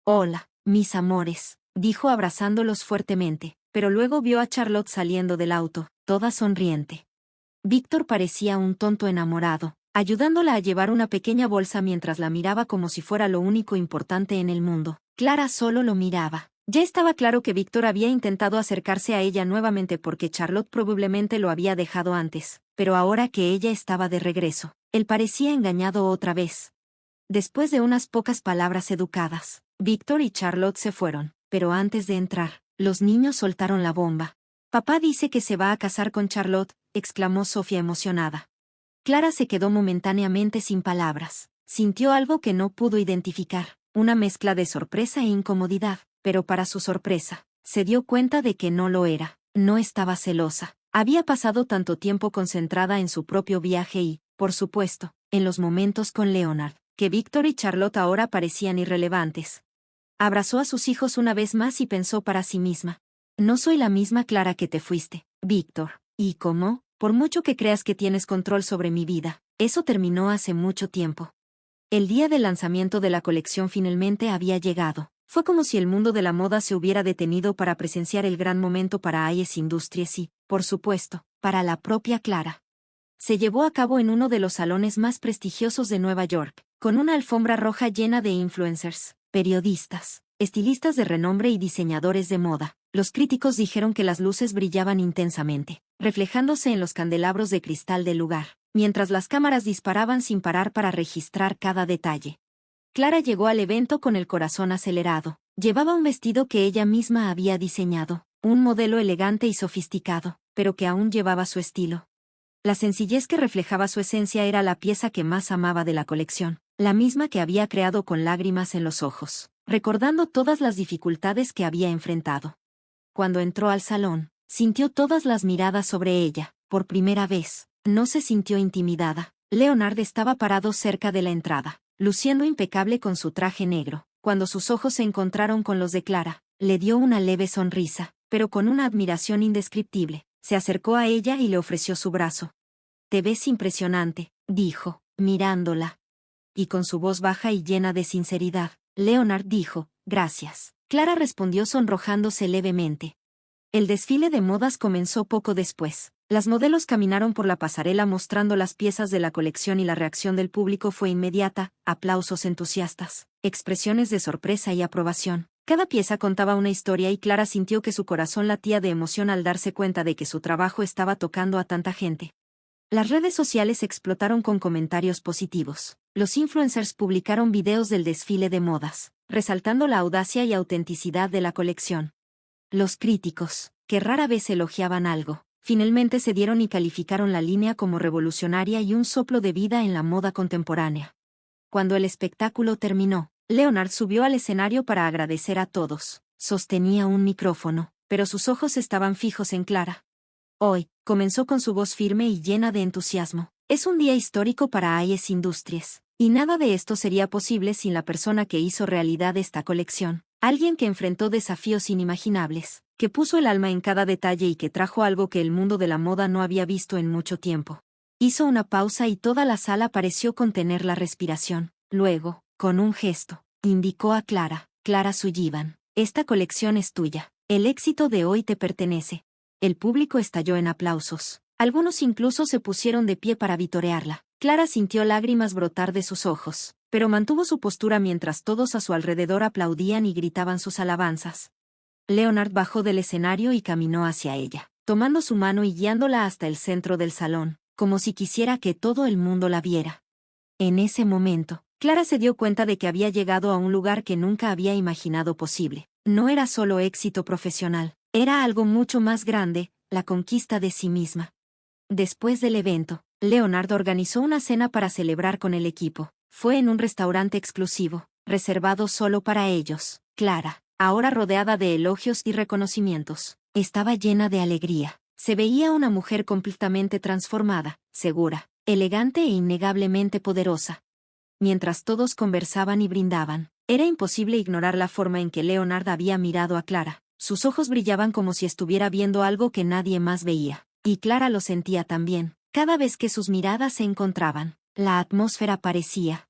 «Hola, mis amores», dijo abrazándolos fuertemente, pero luego vio a Charlotte saliendo del auto, toda sonriente. Víctor parecía un tonto enamorado, ayudándola a llevar una pequeña bolsa mientras la miraba como si fuera lo único importante en el mundo. Clara solo lo miraba. Ya estaba claro que Víctor había intentado acercarse a ella nuevamente porque Charlotte probablemente lo había dejado antes, pero ahora que ella estaba de regreso, él parecía engañado otra vez. Después de unas pocas palabras educadas, Víctor y Charlotte se fueron, pero antes de entrar, los niños soltaron la bomba. «Papá dice que se va a casar con Charlotte», exclamó Sofía emocionada. Clara se quedó momentáneamente sin palabras. Sintió algo que no pudo identificar, una mezcla de sorpresa e incomodidad, pero para su sorpresa, se dio cuenta de que no lo era. No estaba celosa. Había pasado tanto tiempo concentrada en su propio viaje y, por supuesto, en los momentos con Leonard, que Víctor y Charlotte ahora parecían irrelevantes. Abrazó a sus hijos una vez más y pensó para sí misma: «No soy la misma Clara que te fuiste, Víctor. ¿Y cómo? Por mucho que creas que tienes control sobre mi vida, eso terminó hace mucho tiempo». El día del lanzamiento de la colección finalmente había llegado. Fue como si el mundo de la moda se hubiera detenido para presenciar el gran momento para AES Industries y, por supuesto, para la propia Clara. Se llevó a cabo en uno de los salones más prestigiosos de Nueva York, con una alfombra roja llena de influencers, periodistas, estilistas de renombre y diseñadores de moda. Los críticos dijeron que las luces brillaban intensamente, reflejándose en los candelabros de cristal del lugar, mientras las cámaras disparaban sin parar para registrar cada detalle. Clara llegó al evento con el corazón acelerado. Llevaba un vestido que ella misma había diseñado, un modelo elegante y sofisticado, pero que aún llevaba su estilo. La sencillez que reflejaba su esencia era la pieza que más amaba de la colección, la misma que había creado con lágrimas en los ojos, recordando todas las dificultades que había enfrentado. Cuando entró al salón, sintió todas las miradas sobre ella. Por primera vez, no se sintió intimidada. Leonard estaba parado cerca de la entrada, luciendo impecable con su traje negro. Cuando sus ojos se encontraron con los de Clara, le dio una leve sonrisa, pero con una admiración indescriptible. Se acercó a ella y le ofreció su brazo. «Te ves impresionante», dijo, mirándola. Y con su voz baja y llena de sinceridad, Leonard dijo: «Gracias». Clara respondió sonrojándose levemente. El desfile de modas comenzó poco después. Las modelos caminaron por la pasarela mostrando las piezas de la colección y la reacción del público fue inmediata, aplausos entusiastas, expresiones de sorpresa y aprobación. Cada pieza contaba una historia y Clara sintió que su corazón latía de emoción al darse cuenta de que su trabajo estaba tocando a tanta gente. Las redes sociales explotaron con comentarios positivos. Los influencers publicaron videos del desfile de modas, resaltando la audacia y autenticidad de la colección. Los críticos, que rara vez elogiaban algo, finalmente se dieron y calificaron la línea como revolucionaria y un soplo de vida en la moda contemporánea. Cuando el espectáculo terminó, Leonard subió al escenario para agradecer a todos. Sostenía un micrófono, pero sus ojos estaban fijos en Clara. «Hoy», comenzó con su voz firme y llena de entusiasmo, «es un día histórico para AES Industries, y nada de esto sería posible sin la persona que hizo realidad esta colección. Alguien que enfrentó desafíos inimaginables, que puso el alma en cada detalle y que trajo algo que el mundo de la moda no había visto en mucho tiempo. Hizo una pausa y toda la sala pareció contener la respiración. Luego, con un gesto, indicó a Clara: Clara Sullivan, esta colección es tuya. El éxito de hoy te pertenece. El público estalló en aplausos. Algunos incluso se pusieron de pie para vitorearla. Clara sintió lágrimas brotar de sus ojos, pero mantuvo su postura mientras todos a su alrededor aplaudían y gritaban sus alabanzas. Leonard bajó del escenario y caminó hacia ella, tomando su mano y guiándola hasta el centro del salón, como si quisiera que todo el mundo la viera. En ese momento, Clara se dio cuenta de que había llegado a un lugar que nunca había imaginado posible. No era solo éxito profesional, era algo mucho más grande, la conquista de sí misma. Después del evento, Leonard organizó una cena para celebrar con el equipo. Fue en un restaurante exclusivo, reservado solo para ellos. Clara, ahora rodeada de elogios y reconocimientos, estaba llena de alegría. Se veía una mujer completamente transformada, segura, elegante e innegablemente poderosa. Mientras todos conversaban y brindaban, era imposible ignorar la forma en que Leonard había mirado a Clara. Sus ojos brillaban como si estuviera viendo algo que nadie más veía. Y Clara lo sentía también. Cada vez que sus miradas se encontraban, la atmósfera parecía.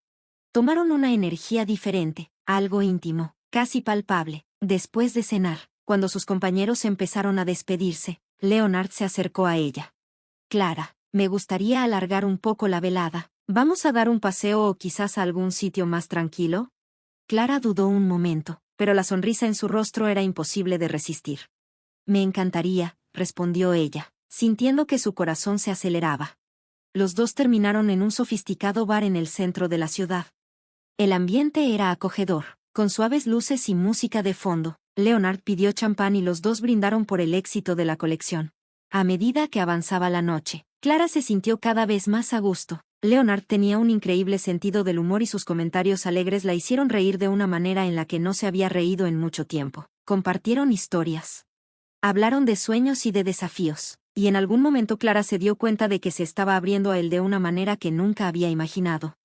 Tomaron una energía diferente, algo íntimo, casi palpable. Después de cenar, cuando sus compañeros empezaron a despedirse, Leonard se acercó a ella. Clara, me gustaría alargar un poco la velada. ¿Vamos a dar un paseo o quizás a algún sitio más tranquilo? Clara dudó un momento, pero la sonrisa en su rostro era imposible de resistir. Me encantaría, respondió ella, sintiendo que su corazón se aceleraba. Los dos terminaron en un sofisticado bar en el centro de la ciudad. El ambiente era acogedor, con suaves luces y música de fondo. Leonard pidió champán y los dos brindaron por el éxito de la colección. A medida que avanzaba la noche, Clara se sintió cada vez más a gusto. Leonard tenía un increíble sentido del humor y sus comentarios alegres la hicieron reír de una manera en la que no se había reído en mucho tiempo. Compartieron historias. Hablaron de sueños y de desafíos, y en algún momento Clara se dio cuenta de que se estaba abriendo a él de una manera que nunca había imaginado.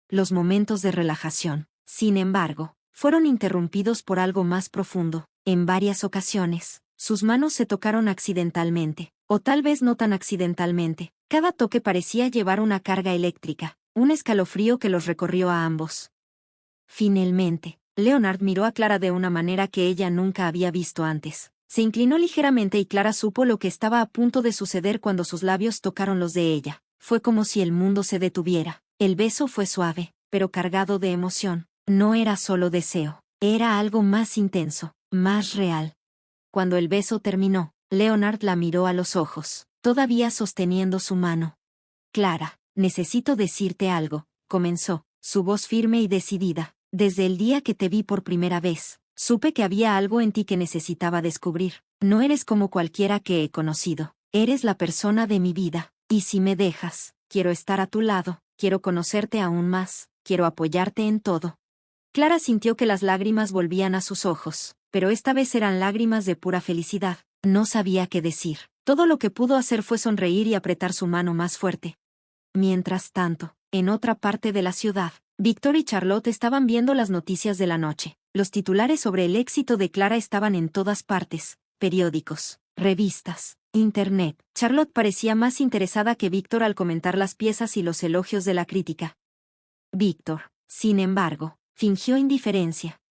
Los momentos de relajación, sin embargo, fueron interrumpidos por algo más profundo. En varias ocasiones, sus manos se tocaron accidentalmente, o tal vez no tan accidentalmente. Cada toque parecía llevar una carga eléctrica, un escalofrío que los recorrió a ambos. Finalmente, Leonard miró a Clara de una manera que ella nunca había visto antes. Se inclinó ligeramente y Clara supo lo que estaba a punto de suceder cuando sus labios tocaron los de ella. Fue como si el mundo se detuviera. El beso fue suave, pero cargado de emoción. No era solo deseo, era algo más intenso, más real. Cuando el beso terminó, Leonard la miró a los ojos, todavía sosteniendo su mano. Clara, necesito decirte algo, comenzó, su voz firme y decidida. Desde el día que te vi por primera vez, supe que había algo en ti que necesitaba descubrir. No eres como cualquiera que he conocido. Eres la persona de mi vida. Y si me dejas, quiero estar a tu lado, quiero conocerte aún más, quiero apoyarte en todo. Clara sintió que las lágrimas volvían a sus ojos, pero esta vez eran lágrimas de pura felicidad. No sabía qué decir. Todo lo que pudo hacer fue sonreír y apretar su mano más fuerte. Mientras tanto, en otra parte de la ciudad, Víctor y Charlotte estaban viendo las noticias de la noche. Los titulares sobre el éxito de Clara estaban en todas partes: periódicos, revistas, internet. Charlotte parecía más interesada que Víctor al comentar las piezas y los elogios de la crítica. Víctor, sin embargo, fingió indiferencia.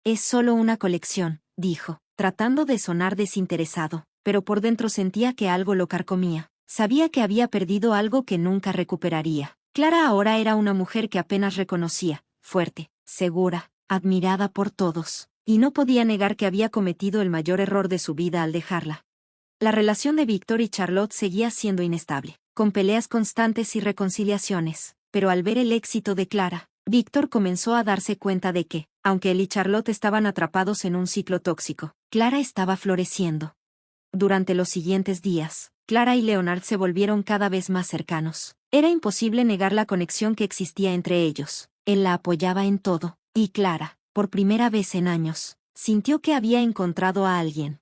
Es solo una colección, dijo, tratando de sonar desinteresado, pero por dentro sentía que algo lo carcomía. Sabía que había perdido algo que nunca recuperaría. Clara ahora era una mujer que apenas reconocía, fuerte, segura, admirada por todos, y no podía negar que había cometido el mayor error de su vida al dejarla. La relación de Víctor y Charlotte seguía siendo inestable, con peleas constantes y reconciliaciones, pero al ver el éxito de Clara, Víctor comenzó a darse cuenta de que, aunque él y Charlotte estaban atrapados en un ciclo tóxico, Clara estaba floreciendo. Durante los siguientes días, Clara y Leonard se volvieron cada vez más cercanos. Era imposible negar la conexión que existía entre ellos. Él la apoyaba en todo, y Clara, por primera vez en años, sintió que había encontrado a alguien.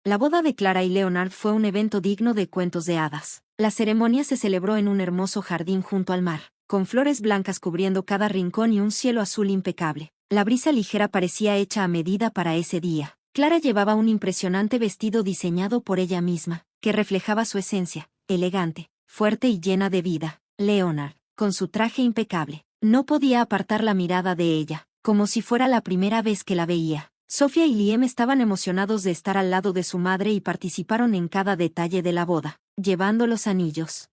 La boda de Clara y Leonard fue un evento digno de cuentos de hadas. La ceremonia se celebró en un hermoso jardín junto al mar, con flores blancas cubriendo cada rincón y un cielo azul impecable. La brisa ligera parecía hecha a medida para ese día. Clara llevaba un impresionante vestido diseñado por ella misma, que reflejaba su esencia, elegante, fuerte y llena de vida. Leonard, con su traje impecable, no podía apartar la mirada de ella, como si fuera la primera vez que la veía. Sofía y Liam estaban emocionados de estar al lado de su madre y participaron en cada detalle de la boda, llevando los anillos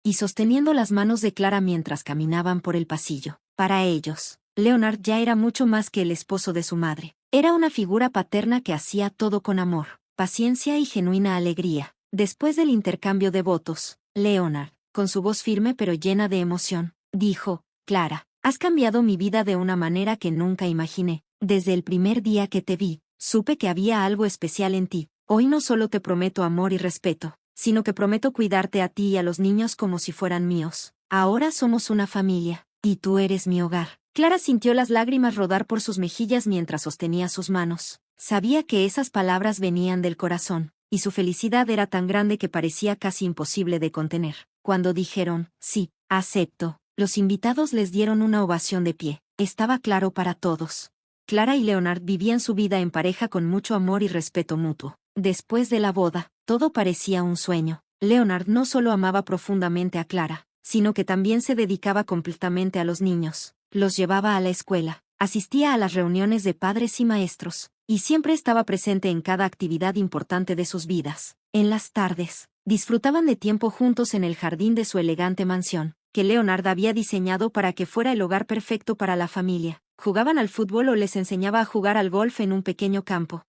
y sosteniendo las manos de Clara mientras caminaban por el pasillo. Para ellos, Leonard ya era mucho más que el esposo de su madre. Era una figura paterna que hacía todo con amor, paciencia y genuina alegría. Después del intercambio de votos, Leonard, con su voz firme pero llena de emoción, dijo: Clara, has cambiado mi vida de una manera que nunca imaginé. Desde el primer día que te vi, supe que había algo especial en ti. Hoy no solo te prometo amor y respeto, sino que prometo cuidarte a ti y a los niños como si fueran míos. Ahora somos una familia, y tú eres mi hogar. Clara sintió las lágrimas rodar por sus mejillas mientras sostenía sus manos. Sabía que esas palabras venían del corazón, y su felicidad era tan grande que parecía casi imposible de contener. Cuando dijeron, sí, acepto, los invitados les dieron una ovación de pie. Estaba claro para todos. Clara y Leonard vivían su vida en pareja con mucho amor y respeto mutuo. Después de la boda, todo parecía un sueño. Leonard no solo amaba profundamente a Clara, sino que también se dedicaba completamente a los niños. Los llevaba a la escuela, asistía a las reuniones de padres y maestros, y siempre estaba presente en cada actividad importante de sus vidas. En las tardes, disfrutaban de tiempo juntos en el jardín de su elegante mansión, que Leonard había diseñado para que fuera el hogar perfecto para la familia. Jugaban al fútbol o les enseñaba a jugar al golf en un pequeño campo.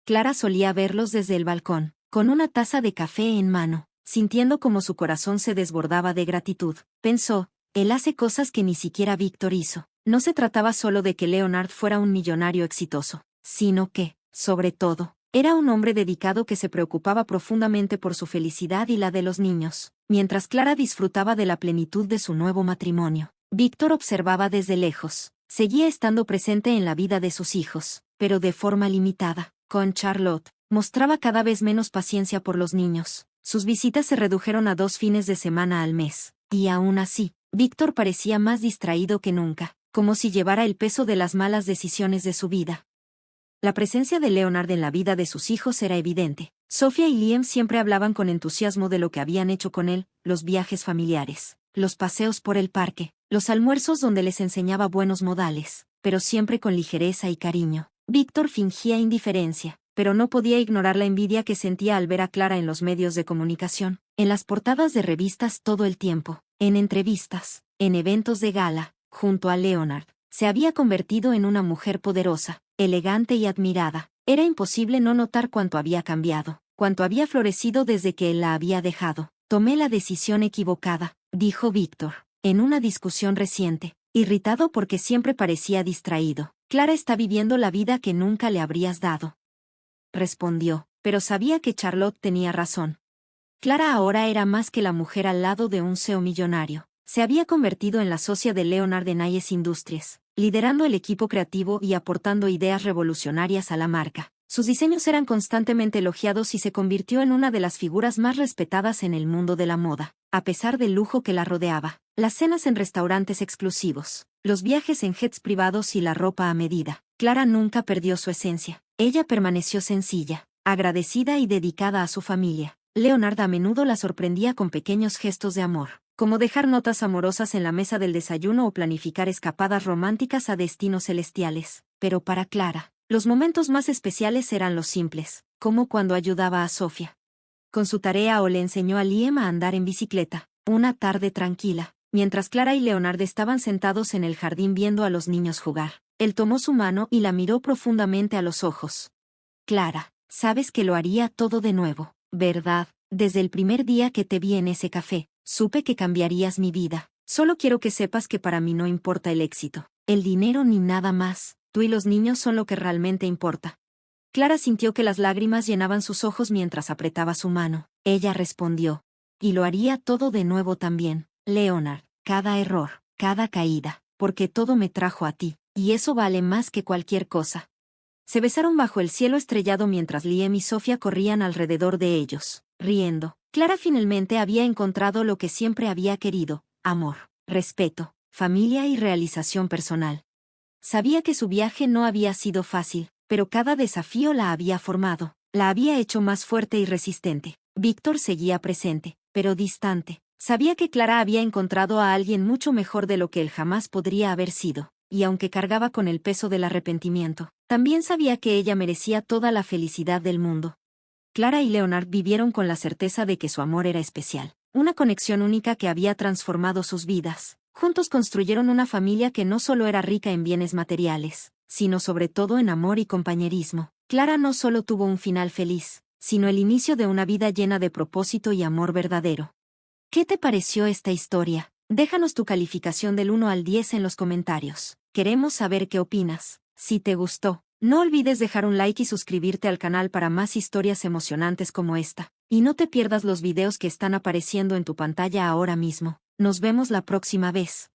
Clara solía verlos desde el balcón, con una taza de café en mano, sintiendo como su corazón se desbordaba de gratitud. Pensó, él hace cosas que ni siquiera Víctor hizo. No se trataba solo de que Leonard fuera un millonario exitoso, sino que, sobre todo, era un hombre dedicado que se preocupaba profundamente por su felicidad y la de los niños. Mientras Clara disfrutaba de la plenitud de su nuevo matrimonio, Víctor observaba desde lejos. Seguía estando presente en la vida de sus hijos, pero de forma limitada. Con Charlotte, mostraba cada vez menos paciencia por los niños. Sus visitas se redujeron a 2 fines de semana al mes, y aún así, Víctor parecía más distraído que nunca, como si llevara el peso de las malas decisiones de su vida. La presencia de Leonard en la vida de sus hijos era evidente. Sofía y Liam siempre hablaban con entusiasmo de lo que habían hecho con él, los viajes familiares, los paseos por el parque, los almuerzos donde les enseñaba buenos modales, pero siempre con ligereza y cariño. Víctor fingía indiferencia, pero no podía ignorar la envidia que sentía al ver a Clara en los medios de comunicación, en las portadas de revistas todo el tiempo, en entrevistas, en eventos de gala, junto a Leonard. Se había convertido en una mujer poderosa, elegante y admirada. Era imposible no notar cuánto había cambiado, cuánto había florecido desde que él la había dejado. Tomé la decisión equivocada, dijo Víctor, en una discusión reciente, irritado porque siempre parecía distraído. Clara está viviendo la vida que nunca le habrías dado, respondió, pero sabía que Charlotte tenía razón. Clara ahora era más que la mujer al lado de un CEO millonario. Se había convertido en la socia de Leonard en Ayes Industries, liderando el equipo creativo y aportando ideas revolucionarias a la marca. Sus diseños eran constantemente elogiados y se convirtió en una de las figuras más respetadas en el mundo de la moda. A pesar del lujo que la rodeaba, las cenas en restaurantes exclusivos, los viajes en jets privados y la ropa a medida, Clara nunca perdió su esencia. Ella permaneció sencilla, agradecida y dedicada a su familia. Leonard a menudo la sorprendía con pequeños gestos de amor, como dejar notas amorosas en la mesa del desayuno o planificar escapadas románticas a destinos celestiales. Pero para Clara, los momentos más especiales eran los simples, como cuando ayudaba a Sofía con su tarea o le enseñó a Liam a andar en bicicleta. Una tarde tranquila, mientras Clara y Leonard estaban sentados en el jardín viendo a los niños jugar, él tomó su mano y la miró profundamente a los ojos. Clara, sabes que lo haría todo de nuevo, ¿verdad? Desde el primer día que te vi en ese café, supe que cambiarías mi vida. Solo quiero que sepas que para mí no importa el éxito, el dinero ni nada más. Tú y los niños son lo que realmente importa. Clara sintió que las lágrimas llenaban sus ojos mientras apretaba su mano. Ella respondió, y lo haría todo de nuevo también, Leonard, cada error, cada caída, porque todo me trajo a ti, y eso vale más que cualquier cosa. Se besaron bajo el cielo estrellado mientras Liam y Sofía corrían alrededor de ellos, riendo. Clara finalmente había encontrado lo que siempre había querido, amor. respeto, familia y realización personal. Sabía que su viaje no había sido fácil, pero cada desafío la había formado, la había hecho más fuerte y resistente. Víctor seguía presente, pero distante. Sabía que Clara había encontrado a alguien mucho mejor de lo que él jamás podría haber sido, y aunque cargaba con el peso del arrepentimiento, también sabía que ella merecía toda la felicidad del mundo. Clara y Leonard vivieron con la certeza de que su amor era especial, una conexión única que había transformado sus vidas. Juntos construyeron una familia que no solo era rica en bienes materiales, sino sobre todo en amor y compañerismo. Clara no solo tuvo un final feliz, sino el inicio de una vida llena de propósito y amor verdadero. ¿Qué te pareció esta historia? Déjanos tu calificación del 1 al 10 en los comentarios. Queremos saber qué opinas. Si te gustó, no olvides dejar un like y suscribirte al canal para más historias emocionantes como esta. Y no te pierdas los videos que están apareciendo en tu pantalla ahora mismo. Nos vemos la próxima vez.